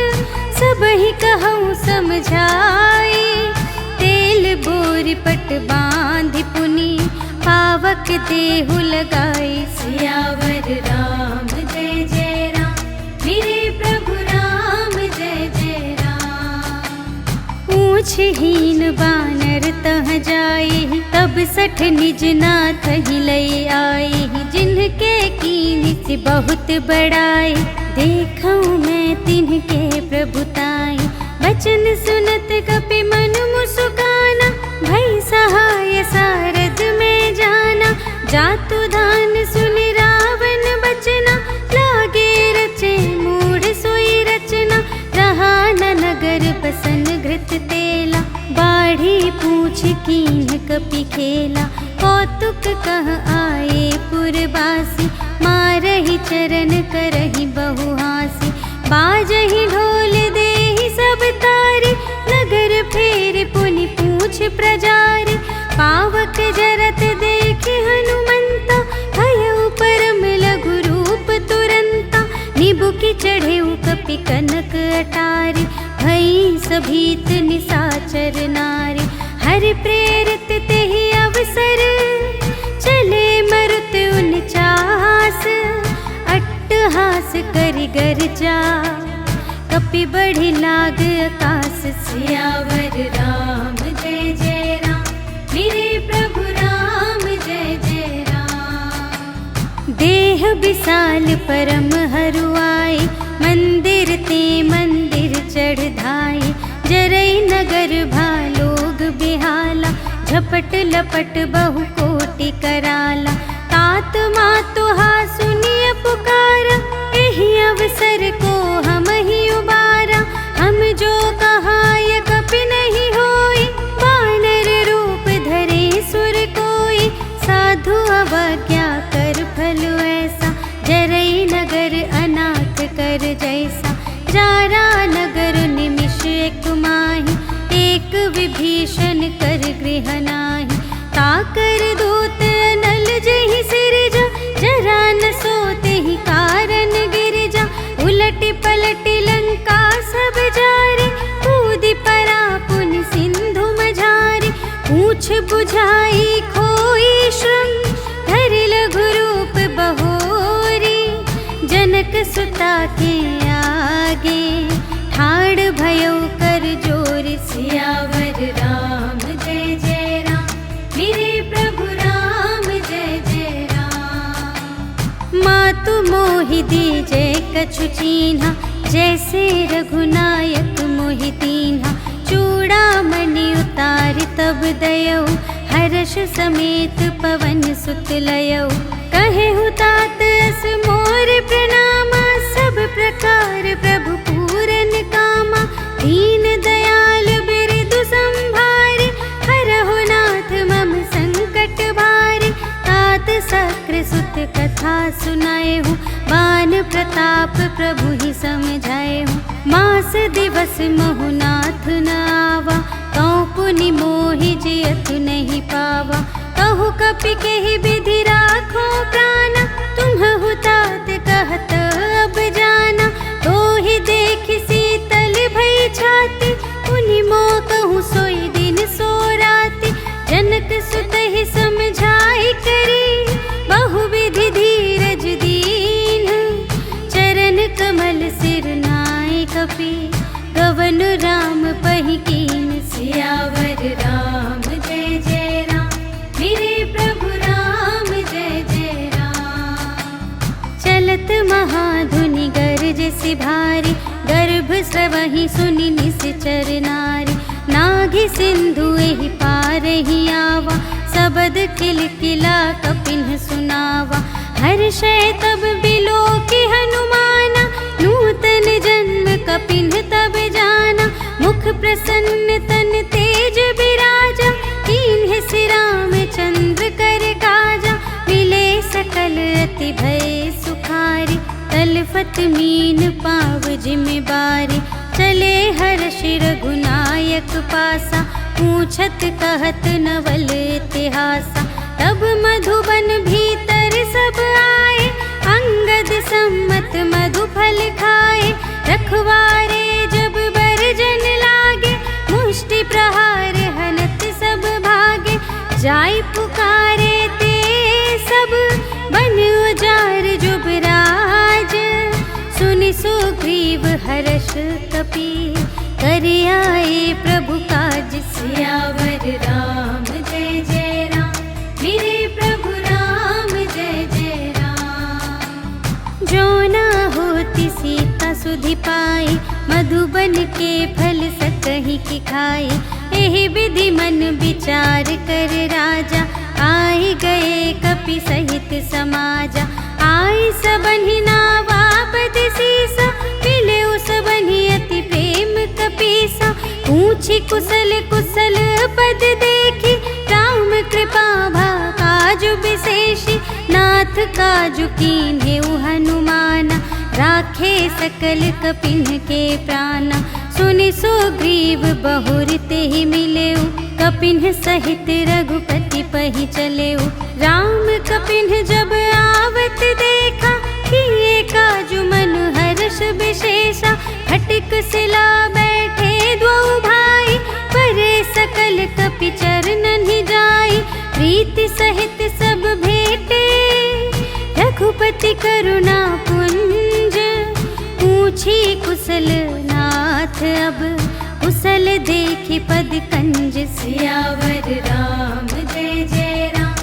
सबहि कहूँ समझाई। तेल बोरि पट बांधि पुनि, पावक देहु लगाई। सियावर राम जय जय राम, मेरे प्रभु राम जय जय राम। पूछहीन बानर तह जाई, तब सठ निज नाथ ही लई आई। जिनके कीन्हि बहुत बड़ाई, देखऊँ मैं तिनके प्रभुताई। बचन सुनत कपि मन मुस्काना, भई सहाय सारद में जाना। जातु धान सुन रावण बचना, लागे रचे मूढ़ सोई रचना। रहा न नगर बसन घृत तेला, बाढ़ी पूछ कीन्ह कपि खेला। कौतुक कह आए पुरवासी, मारहि चरण करहि बहुहासी। बाजहि ढोल देहि सब तारी, नगर फेर पुनि पूछ प्रजारी। पावक जरत देखे हनुमंता, भयउ परम लघु रूप तुरंता। निबुकि चढ़ेउ कपि कनक अटारी, भई सभीत निसाचर नारी। हरि प्रेरित तेहि अवसर, चले मरुत उनचास। अट्टहास करि गर्जा, कपि बढ़ि लाग आकाश। सियावर राम जय जय राम, मेरे प्रभु राम जय जय राम। देह विशाल परम हरुआई, मंदिर ते मंदिर चढ़ धाई। जरई नगर भालोग बिहाला, झपट लपट बहु कोटि कराला। तात मातुहा सुनिय पुकारा, एहि अवसर को हम ही उबारा। हम जो कहाय कपि नहीं होई, वानर रूप धरे सुर कोई। साधु अवज्ञा कर फल ऐसा, जरई नगर अनाथ कर जैसा। जारा नगर निमिष एक माही, एक विभीषण कर गृह नाही। ताकर दूत नल जहि सिरजा, जरा न सोते ही कारण गिरजा। उलटि पलटि लंका सब जारी, कूदि परा पुनि सिंधु मझारी। पूछ बुझाई खोई श्रम, धरि लघु रूप बहोरी। जनक सुता के आगे, ठाड़ भयउ कर जोर। सियावर राम जय जय राम, मेरे प्रभु राम जय जय राम। मातु मोहि दीजे कछु चीन्हा, जैसे रघुनायक मोहि दीन्हा। चूड़ामणि उतारि तब दयऊ, हर्ष समेत पवन सुत लयऊ। कहेहु तात अस मोर प्रणामा, सब प्रकार प्रभु पूरन कामा। दीन दयाल बिरदु संभारे, हरहु नाथ मम संकट भारे। तात सक्र सुत कथा सुनाएहु, बान प्रताप प्रभु ही समझाएहु। मास दिवस महु नाथ न आवा, कौ पुनि मोहि जियतु नहीं पावा। कहु कपि केहि विधि राखो प्राणा, तुम्हु तात कहत अब जाना। तोहि देखि शीतल भई छाती, पुनि मोह कहूँ सोई दिन सो राति। जनक सुत ही समझाई करी, बहुविधि धीरज दीन। चरण कमल सिर नाय कपि, गवन राम पहि अति भारी, गर्भ स्रवहि सुनि निश्चर नारी। नाघि सिंधु एहि पार ही आवा, सबद खिलखिला कपिन सुनावा। हर्षै तब बिलोकि हनुमाना, नूतन जन्म कपिन तब जाना। मुख प्रसन्न तन तेज बिराजा, कीन्हे श्री रामचंद्र कर काजा। मिले सकल अति भय सुखारी, तलफत मीन पाव जिम्मेवारी। चले हर्षि रघुनायक पासा, पूछत कहत नवल इतिहासा। तब मधुबन भीतर सब आए, अंगद सम्मत मधु फल खाए। रखवारे जब बरजन लागे, मुष्टि प्रहार हनत सब भागे। जाय पुकारे ते सब, बन उजार जुबराज। सुनि सुग्रीव हर्ष कपि, कर आए प्रभु काज। सियावर राम जय जय राम, मेरे प्रभु राम जय जय राम। जो न होती सीता सुधि पाई, मधुबन के फल सकहि की खाई। एहि विधि मन विचार कर राजा, आए गए कपि सहित समाजा। आई सबन्हि नावा पद सीसा, मिले सबन्हि अति प्रेम कपीसा। पूछी कुशल कुशल पद देखी, राम कृपा भा काजु विशेषी। नाथ काजु कीन्हेउ हनुमाना, राखे सकल कपिन के प्राणा। सुनि सुग्रीव बहुर तेहि मिलेउ, कपिन सहित रघुपति पहि चलेउ। राम कपिन जब आवत देखा, किए काजु मनु हर्ष विशेषा। फटिक सिला बैठे द्वौ भाई, परे सकल कपि चरणन ही जाई। प्रीति सहित सब भेटे, रघुपति करुणा पुंज। पूछी कुशल नाथ अब, कुशल देखि पद कंज। सियावर राम जय जय राम,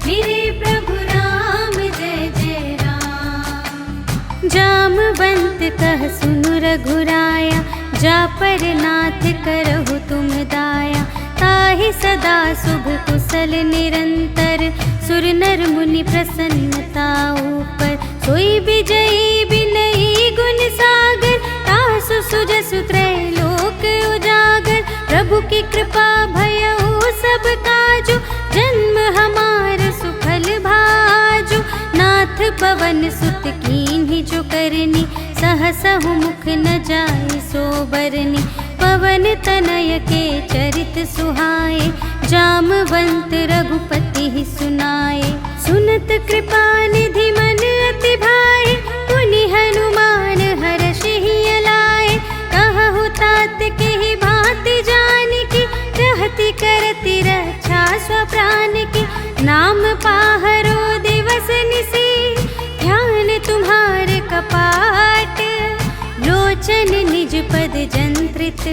मेरे प्रभु राम जय जय राम। जामवंत कह सुनु रघुराया, जा पर नाथ करहु तुम दाया। ताहि सदा शुभ कुशल निरंतर, सुर नर मुनि प्रसन्नता ऊपर। सोई विजयी बिनयी गुण सागर, तासु सुजसु त्रैलोक उजागर। प्रभु की कृपा भयउ सब काजु, जन्म हमार सुफल भाजु। नाथ पवन सुत कीन्हि जो करनी, सहसहु मुख न जाय सो बरनी। पवन तनय के चरित सुहाए, जामवंत रघुपति ही सुनाए। सुनत कृपा निधि मन अति भाए, पुनि हनुमान हर्षि ही लाए। कहु तात के ही भांति जानकी, रहति करति रक्षा स्वप्रान की। नाम पाहरो दिवस निसी, ध्यान तुम्हारे कपाट। लोचन निज पद जंत्रित,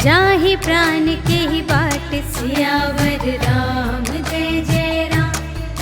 जाहि प्राण के ही बाट। सियावर राम जय जय राम,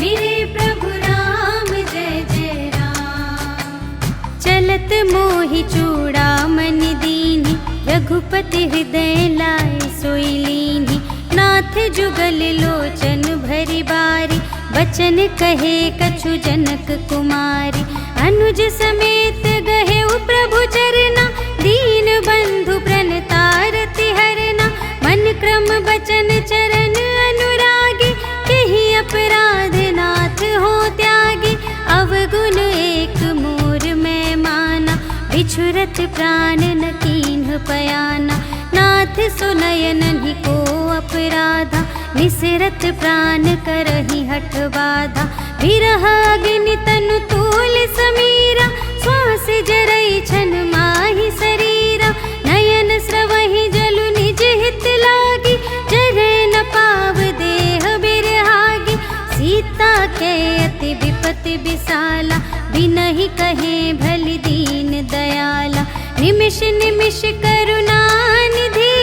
मेरे प्रभु राम जय जय राम। चलत मोहि चूड़ामणि दीन्हि, रघुपति हृदय लाए सोई लीन्हि। नाथ जुगल लोचन भरि बारी, बचन कहे कछु जनक कुमारी। अनुज समेत गहेउ प्रभु चरना, दीन बंधु प्रणतारति हरना। मन क्रम बचन चरण अनुरागी, केहि अपराध नाथ हो त्यागी। अवगुण एक मोर मैं माना, बिछुरत प्राण न कीन्ह पयाना। नाथ सुनयनहि को अपराधा, निसरत प्राण करहि हठ बाधा। विरह अग्नि तनु तूल समीरा, श्वास जरई छन माहि शरीरा। नयन स्रवहि जलु निज हित लागी, जरै न पाव देह बिरहागी। सीता के अति विपति विसाला, बिनहि कहे भलि दीन दयाला। निमिष निमिष करुणा निधि,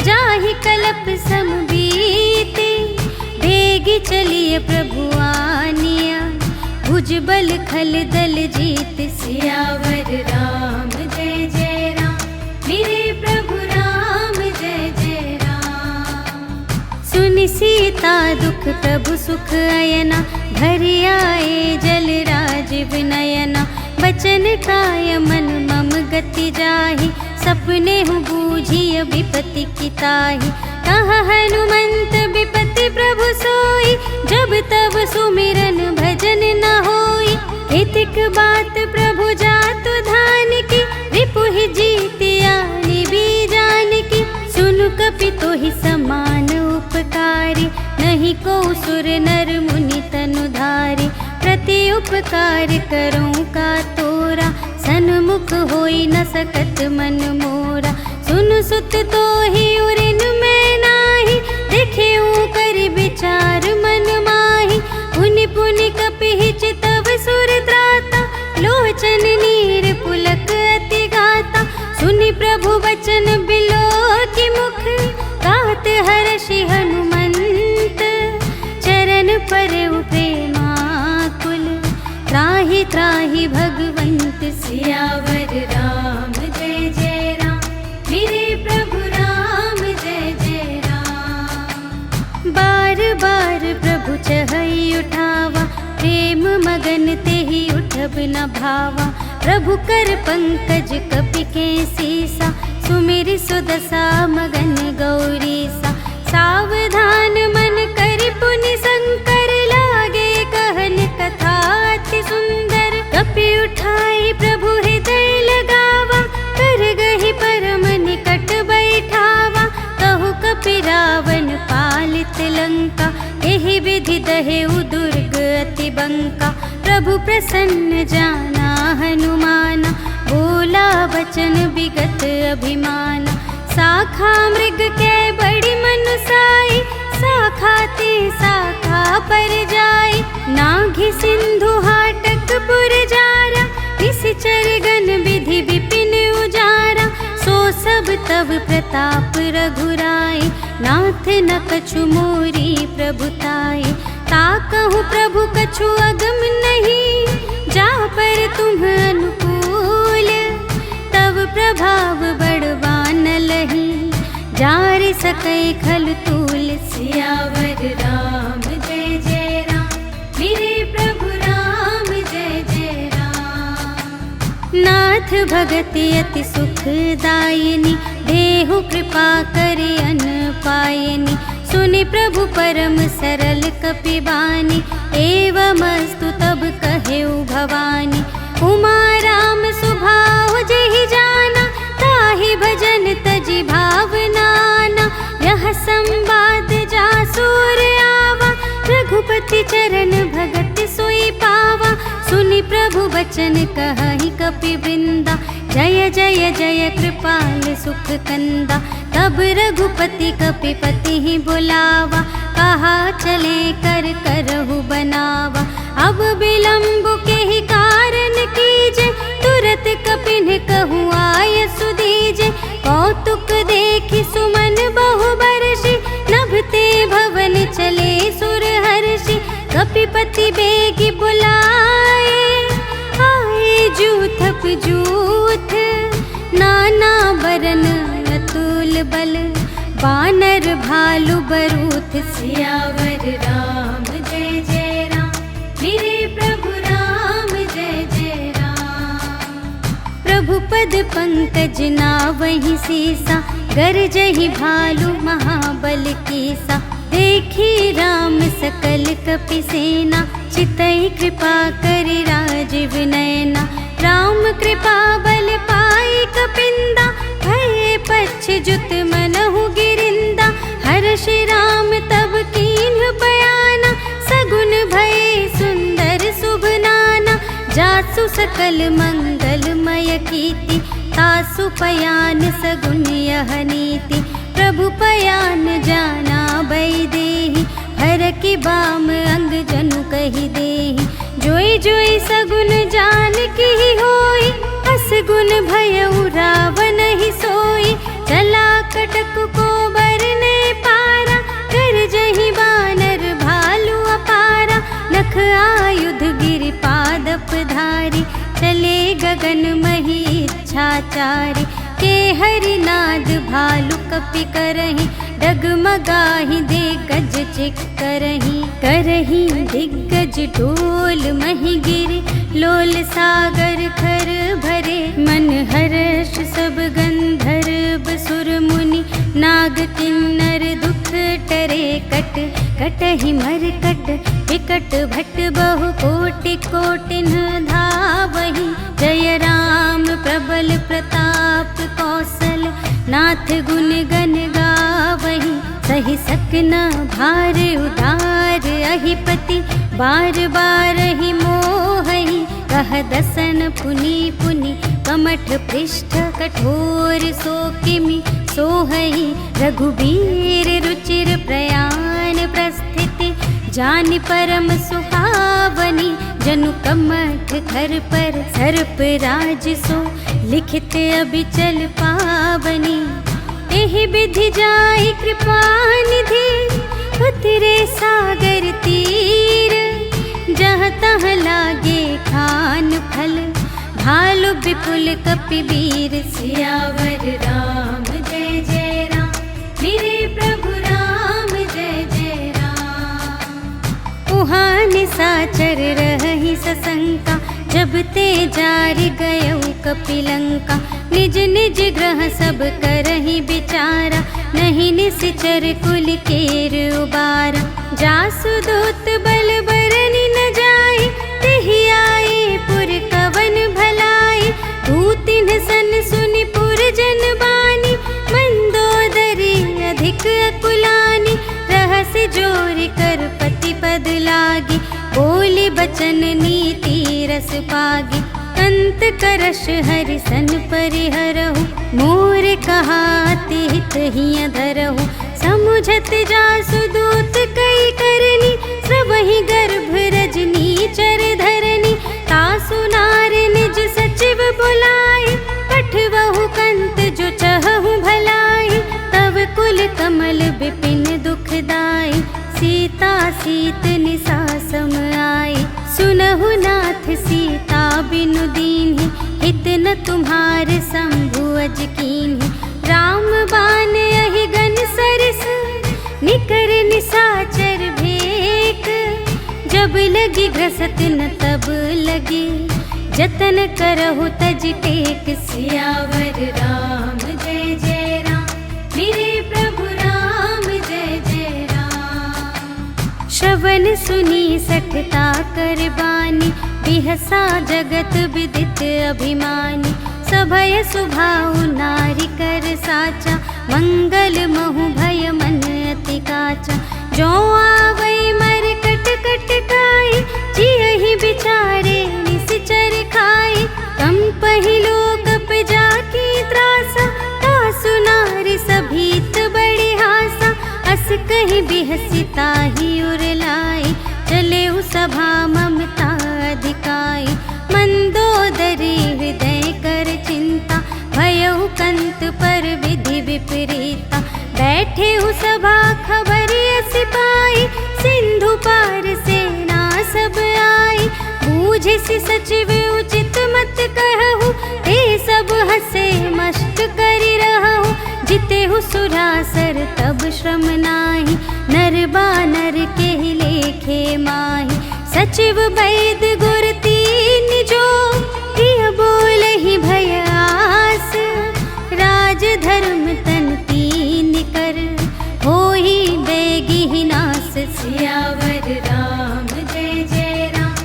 जाहि कलप सम बीति। बेगी चलिए प्रभु आनिया, भुजबल खल दल जीत। सियावर राम जय जय राम, मेरे प्रभु राम जय जय राम। सुनि सीता दुख प्रभु सुख अयना, भरि आए जल राजीव नयना। बचन काय मन मम गति जाहि, सपने हूँ बूझिय विपति की ताहि। कहा हनुमंत विपति प्रभु सोई, जब तब सुमिरन भजन न होई। हितिक बात प्रभु जातु धान की, रिपुहि जीतियानि बीजान की। सुनु कपि तोहि समान उपकारी, नहीं को सुर नर मुनि तनु धारी। प्रति उपकार करूं का तोरा, सन्मुख होई न सकत मन मोरा। सुनु सुत तोहि उरिन मैं नाही, देखेऊं कर विचार मन माही। पुनि पुनि कपि चितव सुर त्राता, लोचन नीर पुलक अति गाता। सुनि प्रभु वचन बिलो की मुख, गात हर्षि हनुमंत। चरण परउ प्रेमाकुल, त्राहि त्राहि भगवंत। सियावर राम जय जय राम, मेरे प्रभु राम जय जय राम। बार बार प्रभु चहई उठावा, प्रेम मगन तेहि उठब न भावा। प्रभु कर पंकज कपि के सीसा, सुमिरि सुदशा मगन गौरीसा। सावधान मन करि पुनि शंकर, लागे कहन कथा अति सुंदर। कपि उठाई प्रभु हृदय लगावा, कर गहि परम निकट बैठावा। कहु कपि रावण पालित लंका, एहि विधि दहेउ दुर्ग अति बंका। प्रभु प्रसन्न जाना हनुमाना, बोला वचन विगत अभिमाना। शाखा मृग के बड़ी मनुसाई, शाखा ते शाखा पर जाई। नाघि सिंधु हाटक पुर जारा, निश्चर गण विधि विपिन उजारा। सो सब तब प्रताप रघुराई, नाथ न कछु मोरी प्रभुताई। ताकहु प्रभु कछु अगम नहीं, जा पर तुम अनुकूल। तब प्रभाव बड़वान लही, जार सकै खल तूल। सियावर राम जय जय राम, मेरे प्रभु राम जय जय राम। नाथ भगति अति सुखदायिनी, देहु कृपा करि अन पायिनी। सुनि प्रभु परम सरल कपि बानी, एवमस्तु तब कहेउ भवानी। उमा राम सुभाव जेहि जाना, ताहि भजन तजि भावनाना। यह संवाद जासुर आवा, रघुपति चरण भगत सोई पावा। सुनि प्रभु वचन कहहि कपि वृंदा, जय जय जय कृपाल सुख कंदा। तब रघुपति कपिपति ही बुलावा, कहा चले कर करहु बनावा। अब विलंब के ही कारण कीजे, तुरत कपिन कहूँ आय सुदीजे। कौतुक देखि सुमन बहु बरषि, नभते भवन चले सुर हर्षि। कपिपति बेगी बुलाए, आए जूथप जूथ। नाना बरन अतुल बल, बानर भालु बरूथ। सियावर राम जय जय राम, मेरे प्रभु राम जय जय राम। प्रभु पद पंकज नावहि सीसा, गरजहि भालु महाबल कीसा। देखी राम सकल कपि सेना, चितई कृपा करि राजीव नयना। राम कृपा बल पाई कपिंदा, भये पच्छ्युत मनहु गिरिंदा। हर्षि राम तब कीन्ह बयाना, सगुन भये सुंदर शुभ नाना। जासु सकल मंगलमय कीर्ति, तासु पयान सगुन यह नीति। प्रभु पयान जाना बैदेहि, हर की बाम अंग जनु कहि देहि। जोई जोई सगुन जान की होई, असगुन भयउ रावण ही सोई। चला कटक को बरने पारा, कर जहि बानर भालु अपारा। नख आयुध गिर पा गगन मही इच्छाचारी, के हरिनाद भालु कपि करहि, डगमगाहि दिग्गज चिक करहि दिग्गज ढोल मही गिरे, लोल सागर खर भरे, मन हर्ष सब गंधर्व सुर मुनि, नाग किन्नर दुख टरे, कटहि मरकट विकट भट बहु कोटि कोटिन धावहि, जय राम प्रबल प्रताप कौशल, नाथ गुण गण गावहि, सहि सकना भार उदार अहिपति, बार बार ही मोहहि, कह दसन पुनि पुनि, कमठ पृष्ठ कठोर सो किमि सोहहि, रघुबीर रुचिर प्रयाण प्रस्थिति, जानि परम सुहावनी, जनु कमठ खर पर सर्प राज सो, लिखित अबिचल पावनी, एहि विधि जाहि कृपा निधि, उतरे सागर तीर, जहाँ तहाँ लागे खान फल, भालु विपुल कपिवीर, सियावर राम जय जय राम, मेरे प्रभु राम जय जय राम। उहाँ निसाचर रहि सशंका, जब ते जार गयौ कपिलंका, निज निज ग्रह सब करहि विचारा, नहीं निश्चर कुल केर उबारा, जासु दूत बल बरनि न जाय, तेहि आए पुर कवन भलाई, दूतिन सन सुनि पुर जन बानी, मंदोदरी अधिक अकुलानी, रहस जोरि कर पति पद लागी, बोली बचन नीति रस पागी, अंत करश हरि सन परिहरहु, मोर कहाति हित हिय धरहु, समुझत जासु दूत कई करनी, स्रवहि गर्भ रजनी चर धरनी, तासु नार निज सचिव बुलाए, पठवहु कंत जो चहहु भलाई, तब कुल कमल विपिन दुखदाई, सीता सीत निसा सम आई, सुनहु नाथ सीता बिनु दीन्हि, हित न तुम्हार शंभु अज कीन्हि, राम बान यहि गन सरस, निकर निसाचर भेक, जब लगी घसत न तब लगी, जतन करहु तज टेक, सियावर राम जय जय राम, मेरे प्रभु राम जय जय राम। श्रवण सुनी सठता कर बानी, बिहसा जगत विदित अभिमानी, सभय सुभाउ नारी कर साचा, मंगल महु भय मन अति काचा, जो आवै मर कट कट काई, जियहि बिचारे निश्चर खाई, कम पहिलो कप जाकी त्रासा, तासु नारी सभीत बड़े हासा, अस कहि बिहसी ताहि उरलाई, चले उ सभा ममता अधिकाई, मंदोदरी हृदय कर चिंता, भयउ कंत पर विधि विपरीता, बैठे हु सभा खबर अस पाई, सिंधु पार सेना सब आई, बूझिसि सचिव उचित मत कहु, ते सब हसे मस्त करि रहु, जितेहु सुरासर तब श्रम नाही, नर बानर केहि लेखे माही, सचिव वैद गुर तीन जो, प्रिय बोलहि भय आस, राज धर्म तन तीन कर, होहि बेगी नास, सियावर राम जय जय राम,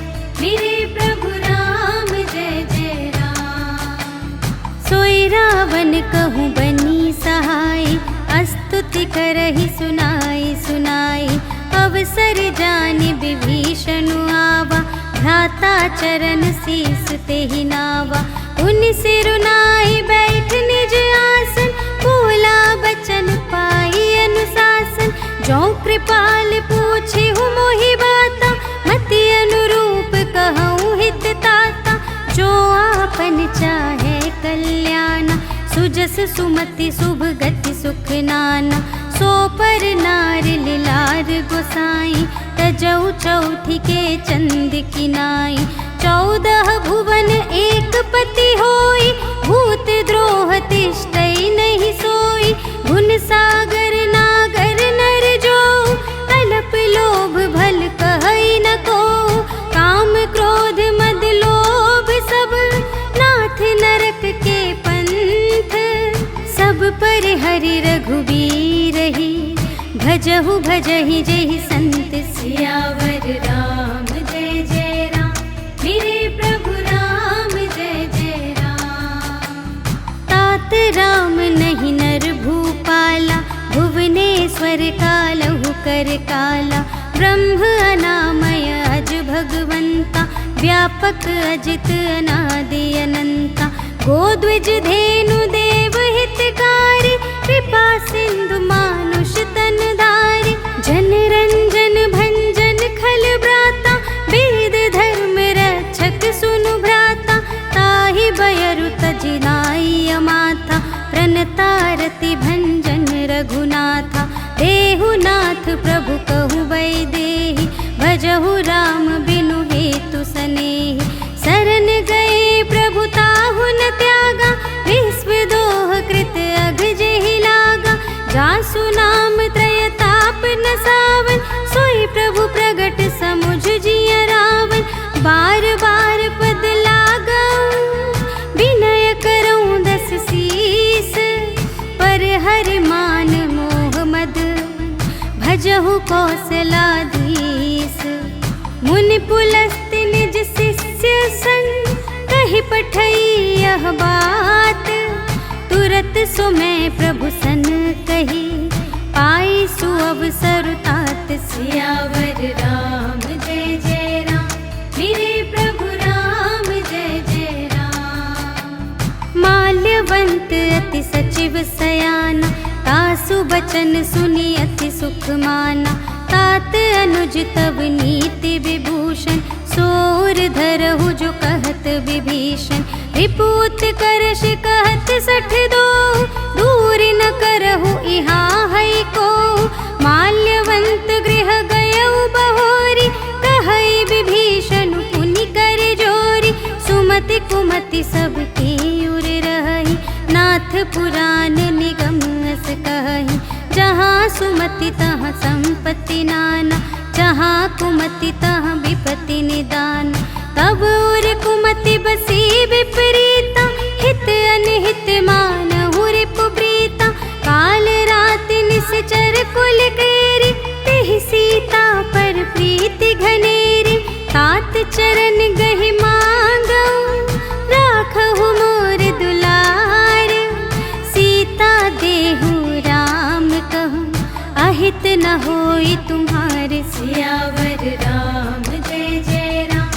मेरे प्रभु राम जय जय राम। सोई रावण कहूँ बनी सहाय, स्तुति करहि सुनाई सुनाई, अवसर जानि विभीषण आवा, भ्राता चरण शीस तेहि नावा, उन सिरुनाई बैठ निज आसन, बोला बचन पाई अनुशासन, जो कृपाल पूछे हूँ मोहि बाता, मति अनुरूप कहूँ हित ताता, जो आपन चाहे कल्याण, सुजस सुमति शुभ गति सुख नाना, सो पर नार लिलार गोसाई, तजौ चौथी के चंद किनाई, 14 भुवन एक पति होई, भूत द्रोह तिष्ठै नहीं सोई। गुण सागर नागर नर जो, अल्प लोभ भल कहै न को। काम क्रोध मद लोभ सब, नाथ नरक के पंथ। सब पर हरि रघुबीर ही, भजहु भजहि जेहि संत। सियावर राम जय जय राम, मेरे प्रभु राम जय जय राम। तात राम नहीं नर भूपाला, भुवनेश्वर कालहु कर काला। ब्रह्म अनामय अज भगवंता, व्यापक अजित अनादि अनंता। गोद्विज धेनु देव हितकारी, कृपा सिंधु मानुष तन धारी। जन रंजन भंजन खल ब्राता, वेद धर्म रक्षक सुनु भ्राता। ताहि बयरु तजि नाइ माथा, प्रणतारति भंजन रघुनाथा। देहु नाथ प्रभु कहु वैदेही, भजहु राम बिनु हेतु सनेही। शरण गए प्रभु ताहु न त्यागा, विश्व दोह कृत अघ जेहि लागा। जासु नाम त्रय ताप न सावन, सोई प्रभु प्रगट समुझ जिय रावण। बार बार पद लागऊं, विनय करऊं 10 शीस। पर हरि मान मोह मद, भजहु कौशलाधीश। मुनि पुलस्त्य निज शिष्य संग, कहि पठई यह बात। तुरत सो मैं प्रभु सन कही, पाई सुअवसर तात। सियावर राम जय जय राम, मेरे प्रभु राम जय जय राम। माल्यवंत अति सचिव सयाना, तासु बचन सुनि अति सुख माना। तात अनुज तब नीति विभूषण, सोर धरहु जो कहत विभीषण। रिपुत करश कहत 62, दूर न करहु इहाँ है को। माल्यवंत गृह गयउ बहोरी, कहई विभीषण पुनि कर जोरी। सुमति कुमति सब की उर रही, नाथ पुराण निगम अस कहि। जहाँ सुमति तहाँ संपत्ति नाना, जहाँ कुमति तहाँ विपत्ति निदान। तब उर कुमति बसी विपरीता, हित अनहित मानहु रिपु प्रीता। काल राति निश्चर कुल केरी, तेहि सीता पर प्रीति घनेरी। तात चरण गहि मांगऊं, राखहु मोर दुलार। सीता देहु राम कहूँ, अहित न होई तुम्हारे। सियावर राम जय जय राम,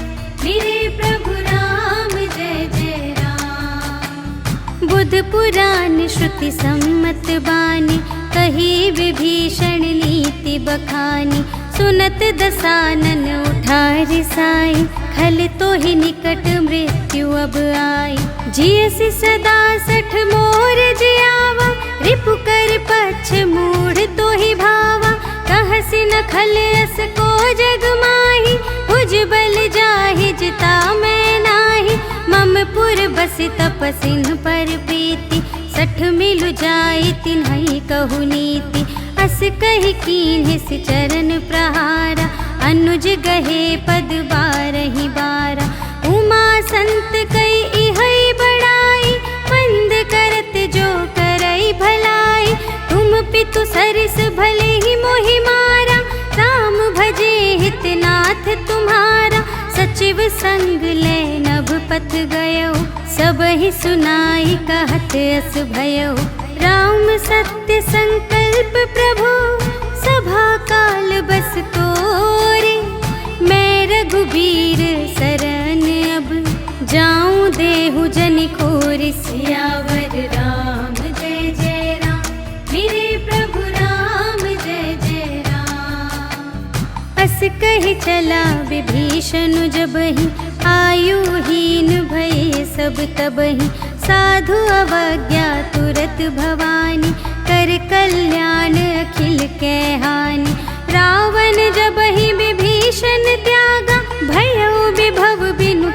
मेरे प्रभु राम जय जय राम। बुध पुराण श्रुति सम्मत बानी, कही विभीषण नीति बखानी। सुनत दसानन उठा रिसाई, खल तो ही निकट मृत्यु अब आई। जियसि सदा 60 मोर जियावा, रिपु कर पक्ष मूढ़ तो ही भावा। कहसि न खल अस को जग माही, भुज बल जाहि जिता मैं नाही। मम पुर बसि तपसिन पर प्रीति, 60 मिलु जाई तिन्है कहु नीति। अस कहि कीन्हि सि चरण प्रहारा, अनुज गहे पद 12 बारा। उमा संत कई इहै बड़ाई, मंद करत जो करई भलाई। तुम पितु सरिस भले ही मोहि मारा, राम भजे हित नाथ तुम्हारा। सचिव संग ले नभ पथ गयो, सबहि सुनाई कहत अस भयो। राम सत्य संकल्प प्रभु, सभा काल बस तोरे। मैं रघुबीर शरण अब, जाऊं देहु जनि खोरि। सियावर राम जय जय राम, मेरे प्रभु राम जय जय राम। अस कहि चला विभीषण जबहि, आयुहीन भये सब तबहि। साधु अवज्ञा तुरत भवानी, कर कल्याण अखिल के हानि। रावण जबहि विभीषण त्यागा, भयउ विभव बिनु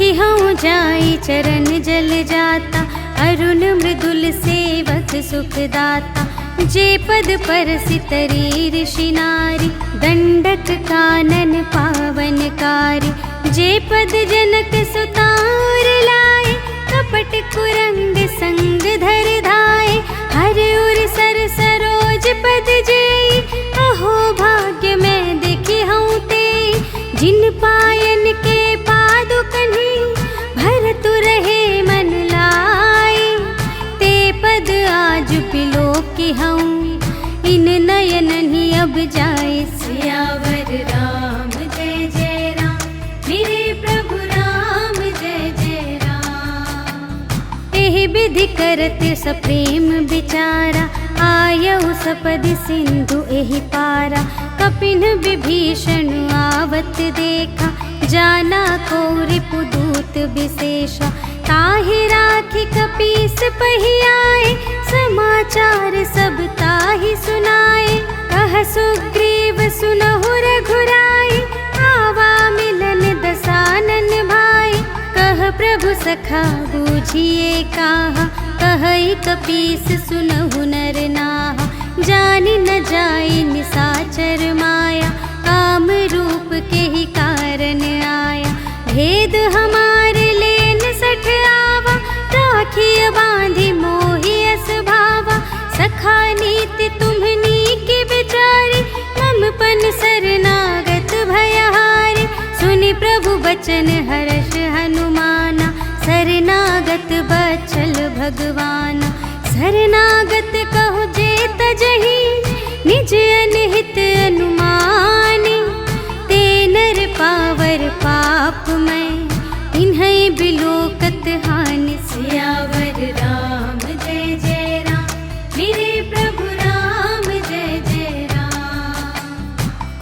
देखी हूँ जाई चरण जल जाता, अरुण मृदुल सेवक सुखदाता। जे पद पर सितरी ऋषि नारी, दंडक कानन पावनकारी। जे पद जनक सुतार लाए, कपट कुरंग संग धर धाए। हर उर सर सरोज पद जेई, अहो भाग्य मैं देखी हूँ ते। जिन पायन के पादुकन्हि, भरत रहे मन लाए। ते पद आज बिलोकी हूँ, इन नयन ही अब जाए। सियावर राम जय जय राम, मेरे प्रभु राम जय जय राम। एहि विधि करत सप्रेम विचारा, आयऊ सपदि सिंधु एहि पारा। कपिन विभीषण आवत देखा, जाना को रिपुदूत विशेषा। ताहि राखी कपीस पहियाए, समाचार सब ताहि सुनाए। कह सुग्रीव सुनहु रघुराई, आवा मिलन दसानन भाई। कह प्रभु सखा बूझिए काहा, कहई कपीस सुनहु नर नाहा। जानि न जाई निसाचर माया, काम रूप के ही कारण आया। भेद हमारे लेन सठ आवा, राखिय बांधि मोहि अस भावा। सखा नीति तुम्हनी की विचारी, मम पन शरणागत भयहारी। सुनि प्रभु बचन हर्ष हनुमाना, शरणागत बचल भगवाना। शरणागत कहो जे तजहि, निज अनहित अनुमानी। ते नर पावर पाप मैं, इन्है बिलोकत हानि। सियावर राम जय जय राम, मेरे प्रभु राम जय जय राम।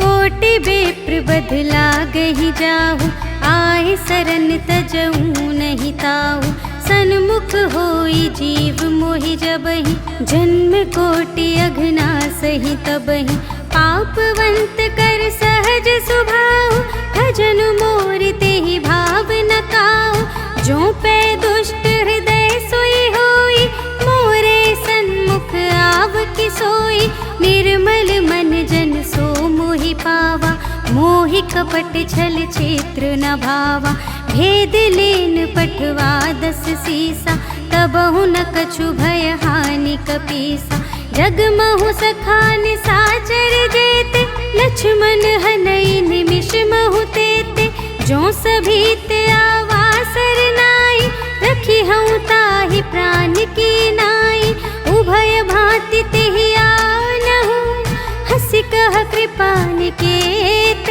कोटि बेप्र बदला गहि जाहु, आए सरन तजऊ नहीं ताहु। सन्मुख होई जीव मोहि जबहि, जन्म कोटि अघना सही तबहि। पापवंत कर सहज सुभाव, भजन मोर तेहि भाव न काहु। जो पै दुष्ट हृदय सोई होई, मोरे सन्मुख आव कि सोई। निर्मल मन जन सो मोहि पावा, मोहि कपट छल क्षेत्र न भावा। भेद लेन पठवा दस सीसा, तबहु न कछु भय हानि कपीसा। जगमहु सखा निसाचर जेते, लक्ष्मण हनई निमिष महु तेते। जो सभीत आवा सरनाई, रखी हूँ ताहि प्राण की नाई। उभय भांति तेहि आनहु, हँसि कह कृपा निकेत।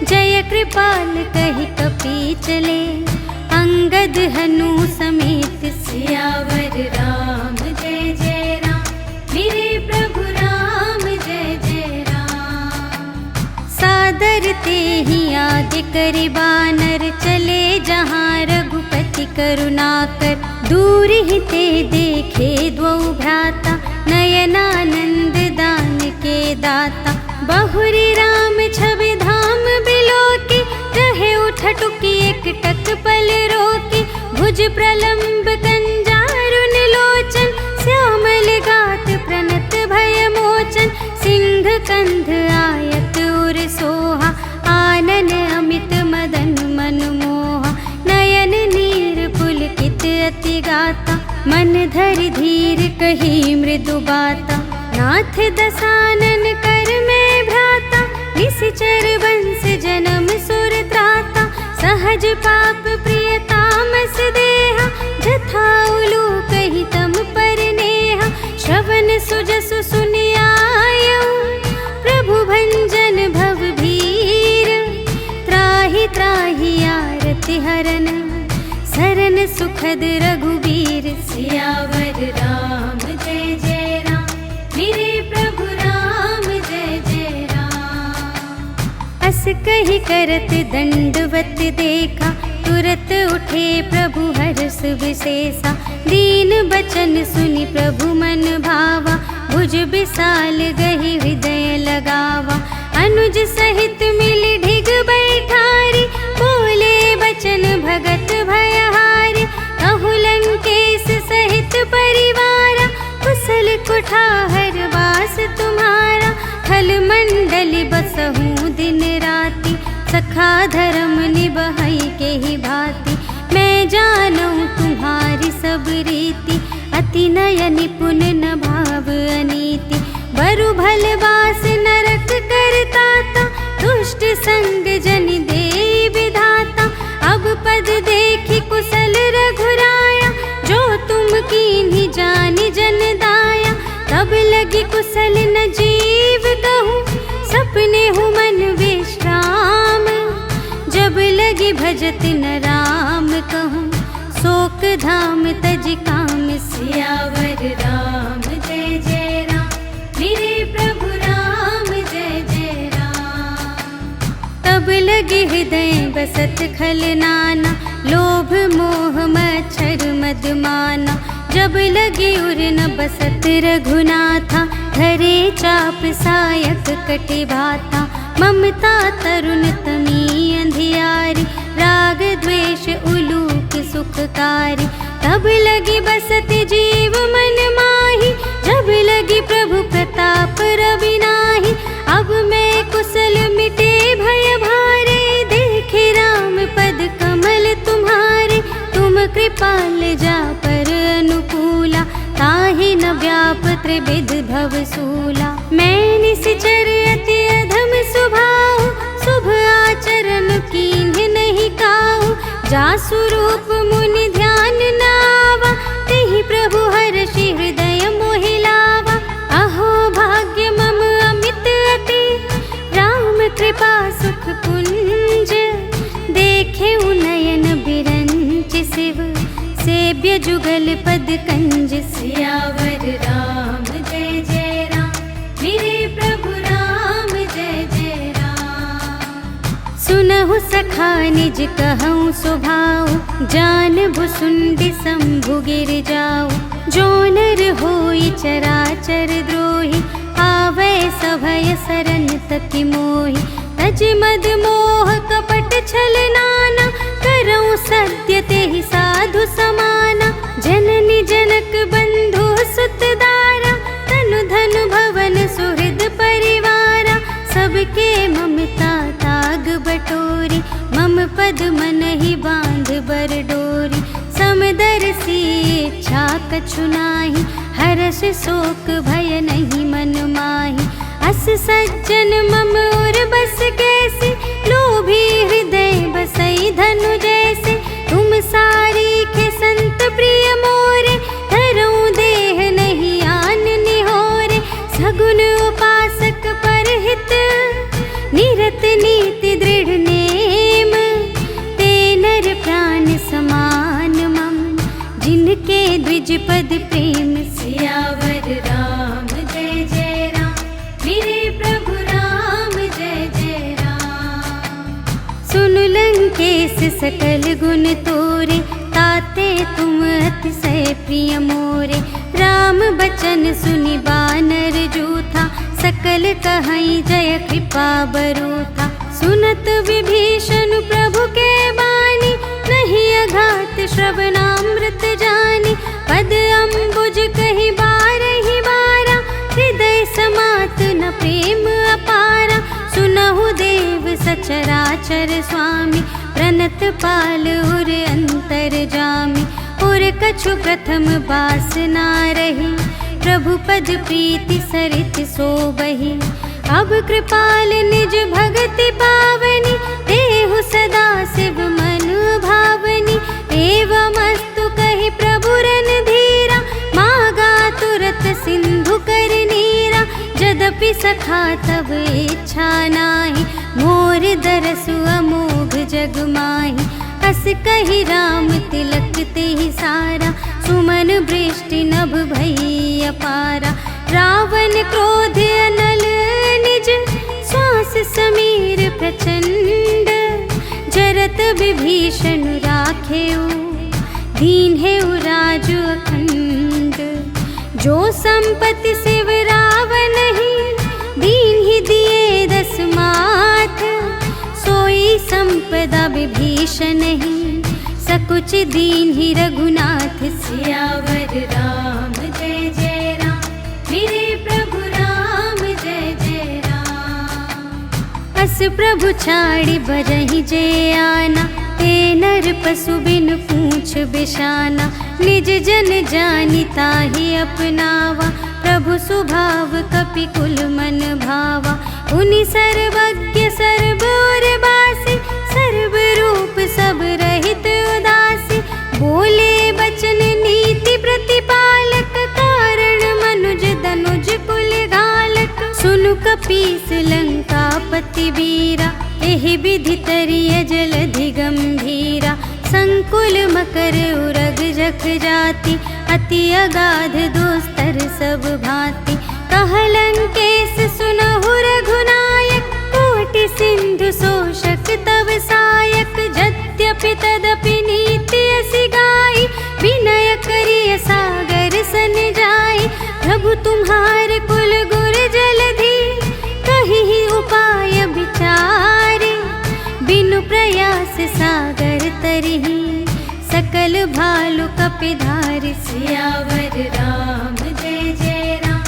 जय कृपाल कहि कपी चले, अंगद हनु समेत। सियावर राम जय जय राम, मेरे प्रभु राम जय जय राम। सादर तेहि आदि करि बानर, चले जहाँ रघुपति करुणाकर। दूर ही ते देखे द्वौ भ्राता, नयनानंद दान के दाता। बहुरी राम छवि धाम बिलोकी, रहे उठटुकी एक टक पल रोकी। भुज प्रलंब कंजारुन लोचन, श्यामल गात प्रणत भय मोचन। सिंह कंध आयत उर सोहा, आनन अमित मदन मनमोहा। नयन नीर पुलकित अति गाता, मन धरि धीर कही मृदु बाता। नाथ दसानन कर में भ्राता, निश्चर वंश जन्म सुर त्राता। सहज पाप प्रिय तामस देहा, जथा उलू कही तम पर नेहा। श्रवण सुजसु सुनियायऊ, प्रभु भंजन भव भीर। त्राहि त्राहि आरति हरन, सरन सुखद रघुबीर। सियावर राम जय जय राम, मेरे प्रभु राम जय जय राम। अस कहि करत दंडवत देखा, तुरत उठे प्रभु हर्ष विशेषा। दीन बचन सुनि प्रभु मन भावा, भुज विशाल गहि हृदय लगावा। अनुज सहित मिल ढिग बैठारी, बोले बचन भगत भयहारी, कहु लंकेश सहित परिवारा, कुशल कुठार वास तुम्हारा। खल मंडली बसहु दिन राति, सखा धर्म निबहै के ही भांति। मैं जानूं तुम्हारी सब रीति, अति नय निपुण न भाव अनीति। बरु भल वास नरक करताता, दुष्ट संग जन दे विधाता। अब पद देखी कुशल रघुराया, जो तुम कीन्ही जानि जन दाया। तब लगी कुशल न जीव कहूँ, सपने हूँ मन विश्राम। जब लगी भजत न राम कहूँ, शोक धाम तज काम। सियावर राम जय जय राम, मेरे प्रभु राम जय जय राम। तब लगे हृदय बसत खल नाना, लोभ मोह मच्छर मद माना। जब लगे उर न बसत रघुनाथा, धरे चाप सायक कटि भाता। ममता तरुण तमी अंधियारी, राग द्वेष उलूक सुखकारी। तब लगी बसत जीव मन माही, जब लगी प्रभु प्रताप रवि नाही। अब मैं कुशल मिटे भय भारे, देखे राम पद कमल तुम्हारे। तुम कृपाल जा पर अनुकूला, ताहि न व्याप त्रिविध भव सूला। मैं निश्चर अति अधम स्वभाव, शुभ आचरण कीन्ह नहीं काहू। जासु रूप मुनि ध्यान न आवा, तेहि प्रभु हर्षि हृदय मोहि लावा। अहो भाग्य मम अमित अति, राम कृपा सुख पुंज। देखे नयन बिरंच शिव, सेव्य जुगल पद कंज। सियावर राम जय जय राम, मेरे प्रभु राम जय जय राम। सुनहु सखा निज कहूँ स्वभाव, जान भुसुंडि शंभु गिर जाऊ। जो नर होई चराचर द्रोही, आवै सभय सरन तति मोहि। तज मद मोह कपट छल नाना, करऊँ सत्य तेहि साधु समाना। जननी जनक बंधु सुत दारा, तनु धन भवन सुहृद परिवारा। सबके ममता ताग बटोरी, मम पद मन ही बांध बर डोरी। समदर्शी इच्छा कछु नाही, हर्ष शोक भय नहीं मन माही। अस सज्जन मम और बस कैसे, लोभी हृदय बसई धनु जैसे। तुम सारी के संत प्रिय मोरे, धरूं देह नहीं आन निहोरे। सगुन उपासक परहित, निरत नीति दृढ़ नेम। ते नर प्राण समान मम, जिनके द्विज पद प्रेम। सियावर राम जय जय राम, मेरे प्रभु राम जय जय राम। सुन लंकेश सकल गुण तोरे, ताते तुम अतिशय प्रिय मोरे। राम बचन सुनि बानर जूथा, सकल कहई जय कृपा बरूथा। सुनत विभीषण प्रभु के बानी, नहीं अघात श्रवणामृत जानी। पद अम्बुज कहि बारहि बारा, हृदय समात न प्रेम अपारा। सुनहु देव सचराचर स्वामी, प्रणत पाल उर अंतर जामी। और कछु प्रथम बास ना रही, प्रभु पद प्रीति सरित सोबहि। अब कृपाल निज भगति पावनी, देहु सदा शिव मन भावनी। एवमस्तु कहि प्रभु रणधीरा, मागा तुरत सिंधु कर नीरा। यद्यपि सखा तब इच्छा नाही, मोर दरसु अमोघ जग माही। अस कहि राम तिलक तेहि सारा, सुमन वृष्टि नभ भई अपारा। रावण क्रोध अनल निज, श्वास समीर प्रचंड। जरत विभीषण राखेउ, दीन्हेउ राजु अखंड। जो संपत्ति शिव रावण ही, दीन्हि दिए दस माथ। सोई संपत्ति सदा विभीषण ही, सकुच दीन ही रघुनाथ सियावर राम जय जय राम, मेरे प्रभु राम जय जय राम। अस प्रभु छाड़ी भजहि जे आना, ते नर पशु बिन पूछ बिशाना, निज जन जानि ताहि अपनावा, प्रभु सुभाव कपि कुल मन भावा। उनि सर्वज्ञ सर्व और बासी, सर्व रूप सब रहित उदासी, बोले बचन नीति प्रतिपालक, कारण मनुज दनुज कुल घालक। सुनु कपीस लंका पति बीरा, एहि विधि तरिय जलधि गंभीरा। संकुल मकर उरग जख जाति, अति अगाध दुस्तर सब भांति। कहलंकेश सुनहु रघुनायक, कोटि सिंधु शोषक तव सायक। यद्यपि तदपि नीति असि गाई, विनय करिय सागर सन जाई। प्रभु तुम्हार कुल गुर जलधि, कहिहि उपाय विचारे। बिनु प्रयास सागर तरिहि, सकल भालु कपिधारि। सियावर राम जय जय राम,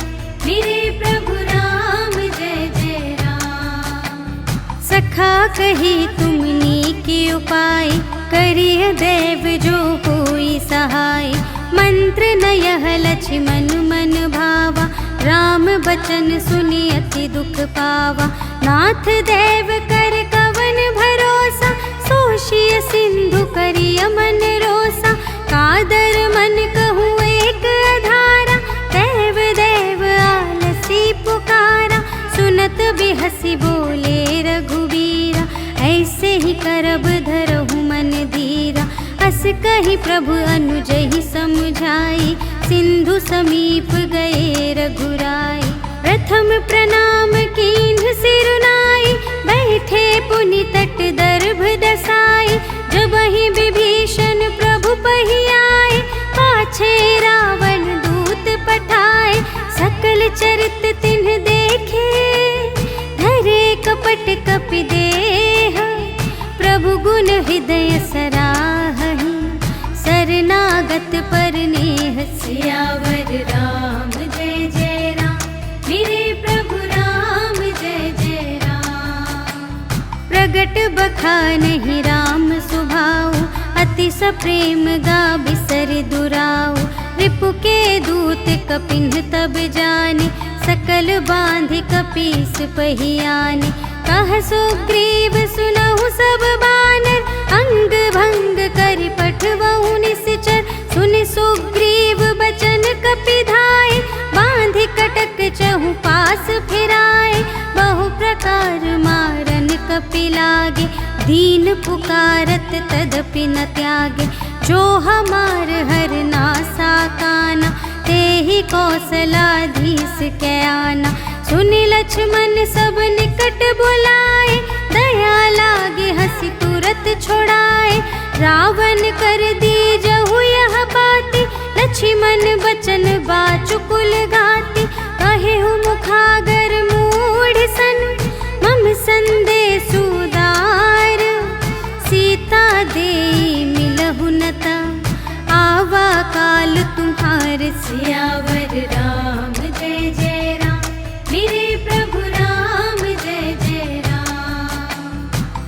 मेरे प्रभु राम जय जय राम। सखा कही तुमनी के उपाय, करिय देव जो कोई सहाय। मंत्र न यह लक्ष्मण मन भावा, राम बचन सुनि अति दुख पावा। नाथ देव कर कवन भरोसा, सोषिय सिंधु करिय मन रोसा। कादर मन कहूँ एक अधारा, देव देव आलसी पुकारा। सुनत बिहसी बोले रघुबीरा, ऐसे ही करब धरहु मन धीरा। अस कही प्रभु अनुजहि समुझाई, सिंधु समीप गए रघुराई। प्रथम प्रणाम कीन्ह सिरुनाई, बैठे पुनि तट दर्भ दसाई। जबहि विभीषण प्रभु पहि आए, पाछे रावण दूत पठाए। सकल चरित तिन्ह देखे, धरे कपट कपि देह। प्रभु गुण हृदय सराहहि, शरणागत पर नेह। सियावर राम जय जय राम, मेरे प्रभु राम जय जय राम। प्रगट बखानहि राम सुभाऊ, अति सप्रेम गा बिसर दुराऊ। रिपु के दूत कपिन्ह तब जाने, सकल बांधि कपीस पहियाने। कह सुग्रीव सुनहु सब बानर, अंग भंग करि पठवहु निश्चर। सुनि सुग्रीव बचन कपिधाय, बांधि कटक चहु पास फिराए। बहु प्रकार मारन कपि लागे, दीन पुकारत तदपि न त्यागे। जो हमार हर नासा काना, तेहि कौशलाधीश कै आना। सुनि लक्ष्मण सब निकट बुलाए, दया लागे हंसी तुरत छोड़ाए। रावण कर दीजहु यह बाती, लक्ष्मण बचन बाचु कुल घाती। कहेहु मुखागर मूढ़ सन, मम संदेश उदार। सीता देई मिलहु नता, आवा काल तुम्हार। सियावर राम जय जय राम, मेरे प्रभु राम जय जय राम।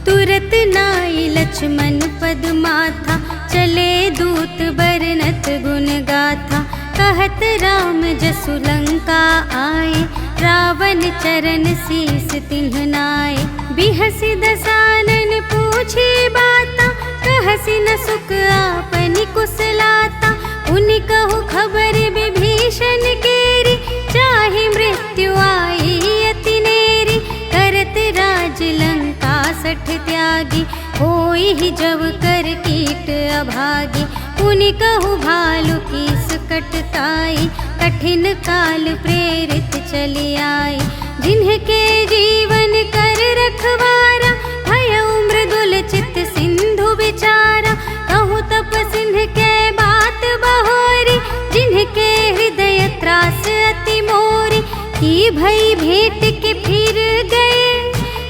तुरत नाई लक्ष्मण पद माथा, चले दूत बरनत गुण गाथा। कहत राम जसु लंका आए, रावण चरण शीस तिन्ह नाए। बिहसि दसानन पूछे बाता, कहसि न सुख आपनि कुशलाता। उनि कहु खबर विभीषण केरी, चाहे मृत्यु आई अति नेरी। करत राज लंका सठ त्यागी, होई ही जब कर कीट अभागी। उनि कहु भालु की सकटताई, कठिन काल प्रेरित चली आई। जिन्हके जीवन कर रखवारा, भयउ मृदुल चित सिंधु विचारा। कहु तप सिंह के बात बहोरी, जिन्हके हृदय त्रास अति मोरी। की भई भेंट के फिर गए,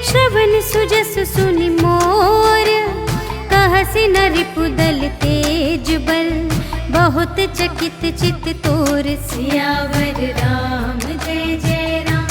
श्रवण सुजस सुनि मोर। बरसि न रिपुदल तेज बल, बहुत चकित चित तोर सियावर राम जय जय राम,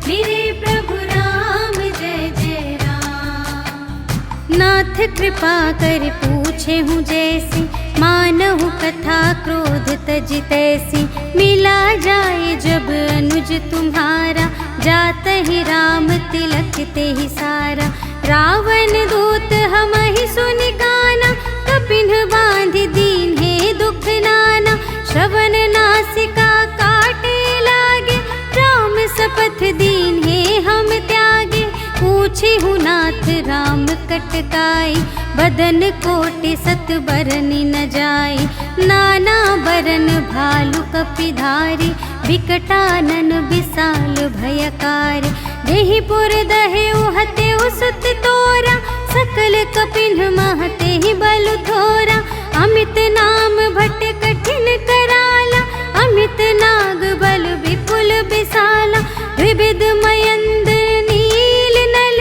मेरे प्रभु राम जय जय राम। नाथ कृपा कर पूछे हूँ जैसी, मानहु कथा क्रोध तज तैसी, मिला जाए जब अनुज तुम्हारा, जात ही राम तिलक ते ही सारा। रावण दूत हम ही सुनि गाना, कपिन बांध दीन है दुख नाना, श्रवण नासिका काटे लागे, राम सपथ दीन है हम त्यागे। पूछे हूँ नाथ राम कटकाई, बदन कोटि सत बरन न जाई, नाना बरन भालु कपिधारी, विकटानन विशाल भयकारी। देहि पुर दहे हते सुत तोरा, सकल कपिन महते ही बल थोरा। अमित नाम भट कठिन कराला, अमित नाग बल विपुल विशाला। विविध मयंद नील नल,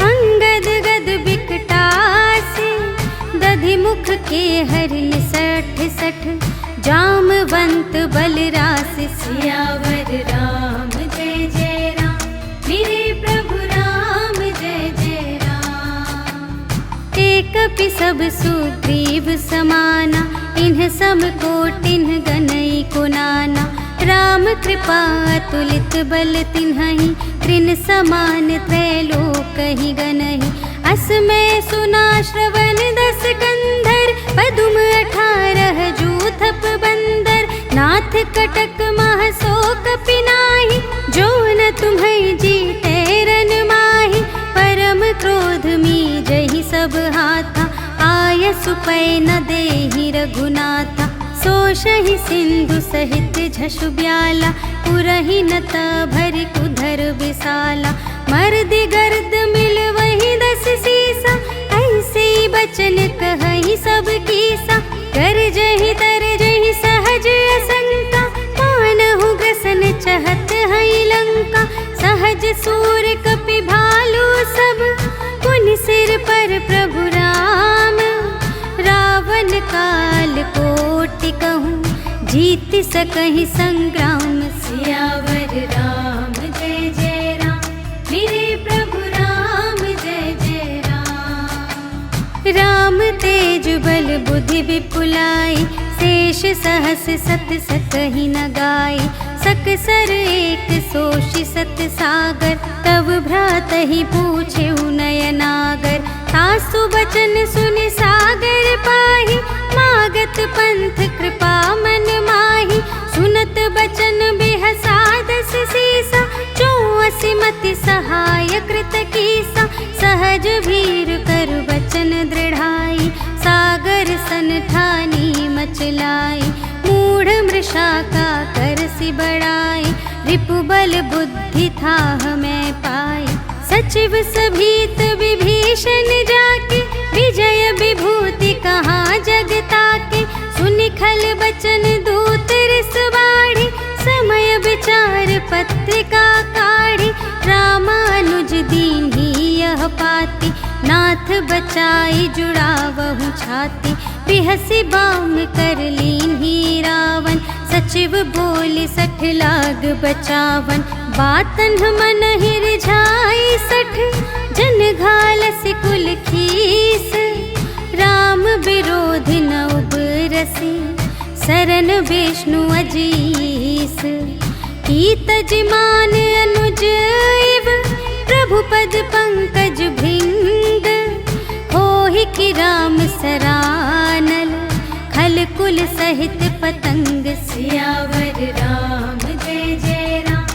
अंगद गद विकटासी, दधि मुख के हरिन सठ सठ, जामवंत बलरासि। सियावर राम जय जय राम, मेरे प्रभु राम जय जय राम। एक कपि सब सुग्रीव समाना, इन्ह सम कोटिन्ह गनई को नाना। राम कृपा अतुलित बल तिन्हहि, त्रिन समान त्रैलोकहि गनहि। असमय सुना श्रवण दस कंधर, पदुम 18 जूथप बंदर। नाथ कटक मह शोक पिनाहि, जो न तुम्है जीते रन माहि। परम क्रोध मी जहि सब हाथा, आय सुपै न देहि रघुनाथा। सोषहि सिंधु सहित झसु ब्याला, पुरहि नत भरि कुधर विशाला। मर्दि गर्द मिल वही 10 सीसा, ऐसे बचन कहहि सब कीसा। कर जहि तर जहि सहज असंका, मानहु ग्रसन चहत हई लंका। सहज सूर कपि भालु सब, पुनि सिर पर प्रभु राम। रावण काल कोटि कहूँ, जीत सकहि संग्राम। सियावर राम जय जय राम, मेरे प्रभु राम जय जय राम। राम तेज बल बुद्धि विपुलाई, शेष सहस सत सकहि न गाई। सकसर एक सोषि सत सागर, तब भ्रातहि पूछे नयनागर। तासु बचन सुनि सागर पाहि, मागत पंथ कृपा मन माहि। सुनत बचन बिहसा 10 सीसा, 84 मति सहाय कृत कीसा। सहज भीर कर बचन दृढ़ाई, सागर सन ठानी मचलाई। मूढ़ मृषा का करसि बड़ाई, रिपु बल बुद्धि थाह मैं पाई। सचिव सभीत विभीषण जाके, विजय विभूति कहाँ जगता के। सुनि खल बचन दूत रिस बाढ़ी, समय विचार पत्रिका काढ़ी। रामानुज दीन्ही यह पाती, नाथ बचाई जुड़ावहु छाती। बिहसि बाम कर लीन्ही रावण, सचिव बोले 60 लाग बचावन। बातन मन हिरझाई 60, जन घालसि कुल खीस। राम विरोधि न उबरसि, शरण विष्णु अजीस। कीतज मान अनुज इव, प्रभु पद पंकज भृंग। होहि कि राम सरानल, खल कुल सहित पतंग। सियावर राम जय जय राम,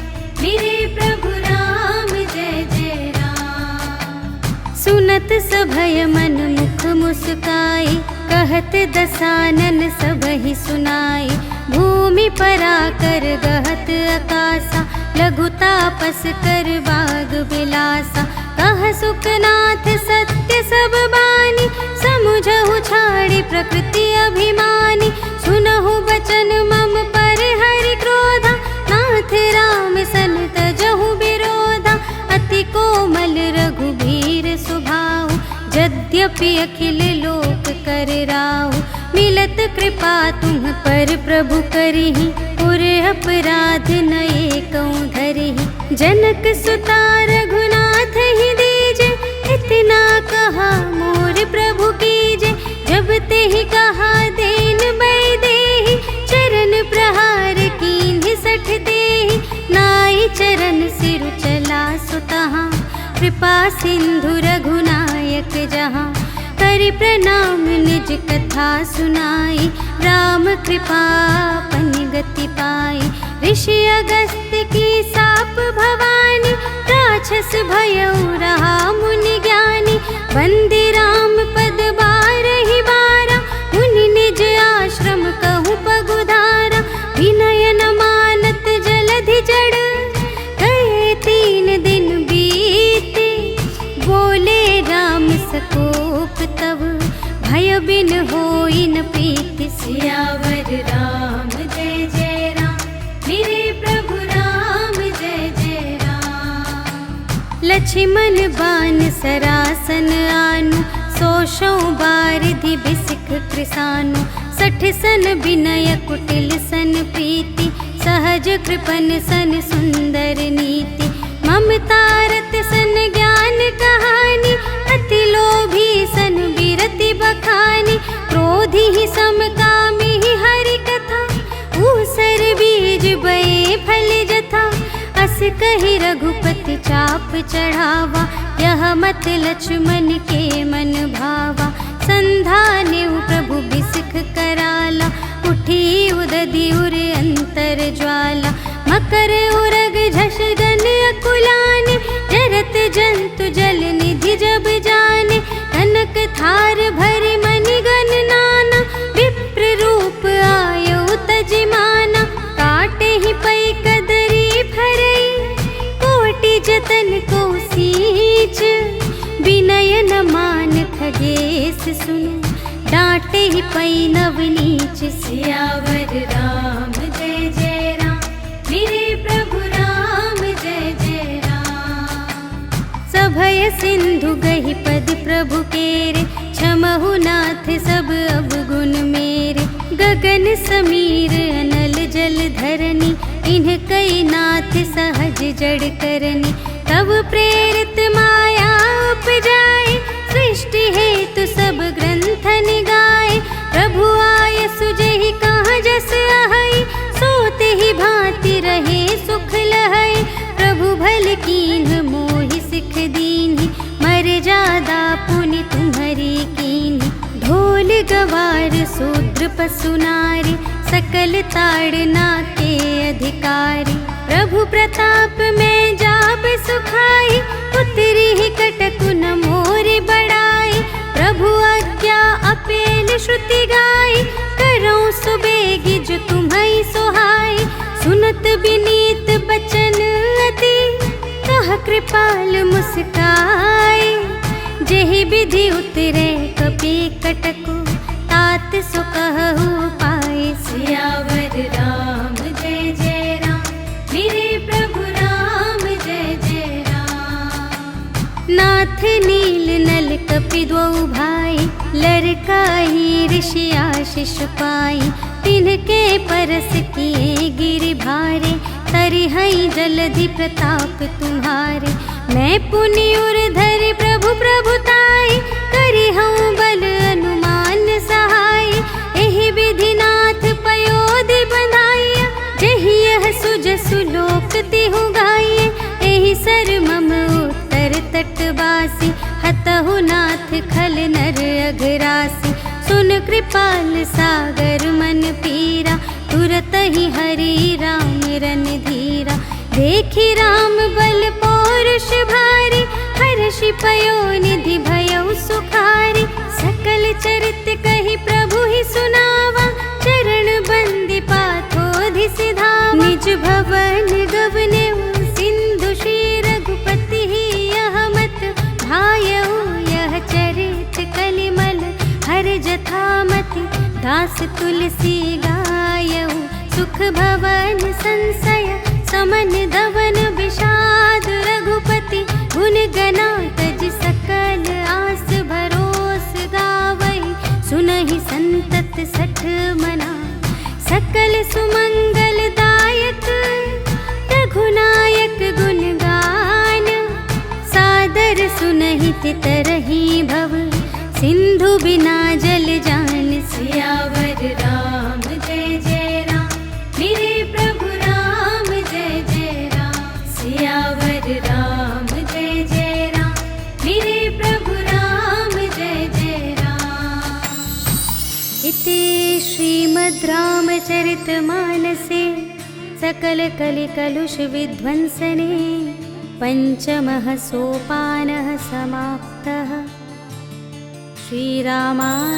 मेरे प्रभु राम जय जय राम। सुनत सभय मन मुख मुस्काई, कहत दसानन सबहि सुनाई। भूमि पराकर गहत आकासा, लघु तापस कर बाग बिलासा। कह सुखनाथ सत्य सब बानी, समुझहु छाड़ी प्रकृति अभिमानी। सुनहु बचन मम पर हरि क्रोधा, नाथ राम सन तजहु विरोधा। अति कोमल रघुबीर सुभाऊ, यद्यप यद्यपि अखिल लोक कर राहु, मिलत कृपा तुम पर प्रभु करिहि, पुर अपराध न एकौ धरिहि। जनक सुता रघुनाथ ही दीजे, इतना कहा मोर प्रभु कीजे। जब ते ही कहा देन बै देहि, चरण प्रहार कीन्हि सठ देहि। नाई चरण सिरु चला सुतहाँ, कृपा सिंधु रघुनायक जहाँ। करि प्रणाम निज कथा सुनाई, राम कृपा पन गति पाई। ऋषि अगस्त्य की साप भवानी, राक्षस भयउ रहा मुनि ज्ञानी। वंदे राम पद बारहि बारा, मुनि निज आश्रम कहूँ पगुधारा। विनय न मानत जलधि जड़, गए 3 दिन बीते। बोले राम सकोप तब, भय बिन होई न प्रीति। सियावर राम जय जय राम, मेरे प्रभु राम जय जय राम। लक्ष्मण बान सरासन आनु, 100 बारिधि बिसिख कृसानु। 60 सन विनय कुटिल सन प्रीति, सहज कृपन सन सुंदर नीति। ममता रत सन ज्ञान कहानी, अति लोभी सन बिरति बखानी। क्रोधी ही समकामी ही हरि कथा, ऊसर बीज बये फल जथा। अस कहि रघुपति चाप चढ़ावा, यह मत लक्ष्मण के मन भावा। संधान्यु प्रभु बिसिख कराला, उठी उदधि उर अंतर ज्वाला। मकर उरग झष गन अकुलाने, जरत जंतु जल निधि जब जाने। कनक थार भरि मनि गण नाना, विप्र रूप आयो तजिमाना। काटे ही पै कदरी फरई, कोटि जतन को सींच। विनय न मान खगेश सुनु, डांटे ही पै नव नीच। सियावर राम जय जय राम, मेरे प्रभु राम जय जय राम। सभय सिंधु गहि पद प्रभु केरे, क्षमहु नाथ सब अवगुण मेरे। गगन समीर अनल जल धरनी, इन्ह कई नाथ सहज जड़ करनी। तब प्रेरित माया उपजाए, सृष्टि हेतु सब ग्रंथन गाए। प्रभु आय सुजहि कहाँ जस आहई, सोते ही भांति रहे सुख लहई। प्रभु भल कीन्ह मोहि सिख दीन्हि, मर्यादा पुनि तुम्हरी कीन्हि। ढोल गवार शूद्र पशु नारी, सकल ताड़ना के अधिकारी। प्रभु प्रताप में जाब सुखाई, उतरी ही कटकु न मोरि बड़ाई। प्रभु आज्ञा अपेल श्रुति गाई, करऊँ सुबेगी जो तुम्हई सोहाई। सुनत विनीत बचन अति, कह कृपाल मुस्काई। जेहि विधि उतरे कपि कटकु, तात सो कहु पाई। सियावर राम जय जय राम, मेरे प्रभु राम जय जय राम। नाथ नील नल कपि द्वौ भाई, लरकाई ऋषि आशीष पाई। तिनके परस किए गिरि भारे, तरिहई जलधि प्रताप तुम्हारे। मैं पुनि उर धरि प्रभु प्रभुताई, करिहऊँ बल अनुमान सहाय। एहि विधि नाथ पयोधि बंधाइया, जेहि यह सुजसु लोक तिहु गाइए। एहि सर मम उत्तर तटवासी, हतहु नाथ खल नर अघरासी। सुन कृपाल सागर मन पीरा, तुरत ही हरि राम रन धीरा। देखि राम बल पौरुष भारी, हर्षि पयो निधि भयउ सुखारी। सकल चरित कहि प्रभु ही सुनावा, चरण बंदी पाथोधि सिधावा। निज भवन गवनेउ सिंधु श्री रघुपति ही, यह मत भायउ यह चरित कलिमल। हर जथामति दास तुलसी गायउ, सुख भवन संशय समन धवन विषाद। रघुपति गुण गना तज सकल आस भरोस गावई, सुनहि संतत सठ मना सकल सुमंगल दायक, रघुनायक गुण गान सादर सुनहि तितरहि भव, सिंधु बिना जल जान। सियावर राम जय जय राम, मेरे प्रभु राम जय जय राम। सियावर राम जय जय राम, मेरे प्रभु राम जय जय राम। इति श्रीमद् रामचरितमानसे सकल कलि कलुष विध्वंसने पंचमः सोपानः समाप्तः। श्रीरामार्पणमस्तु।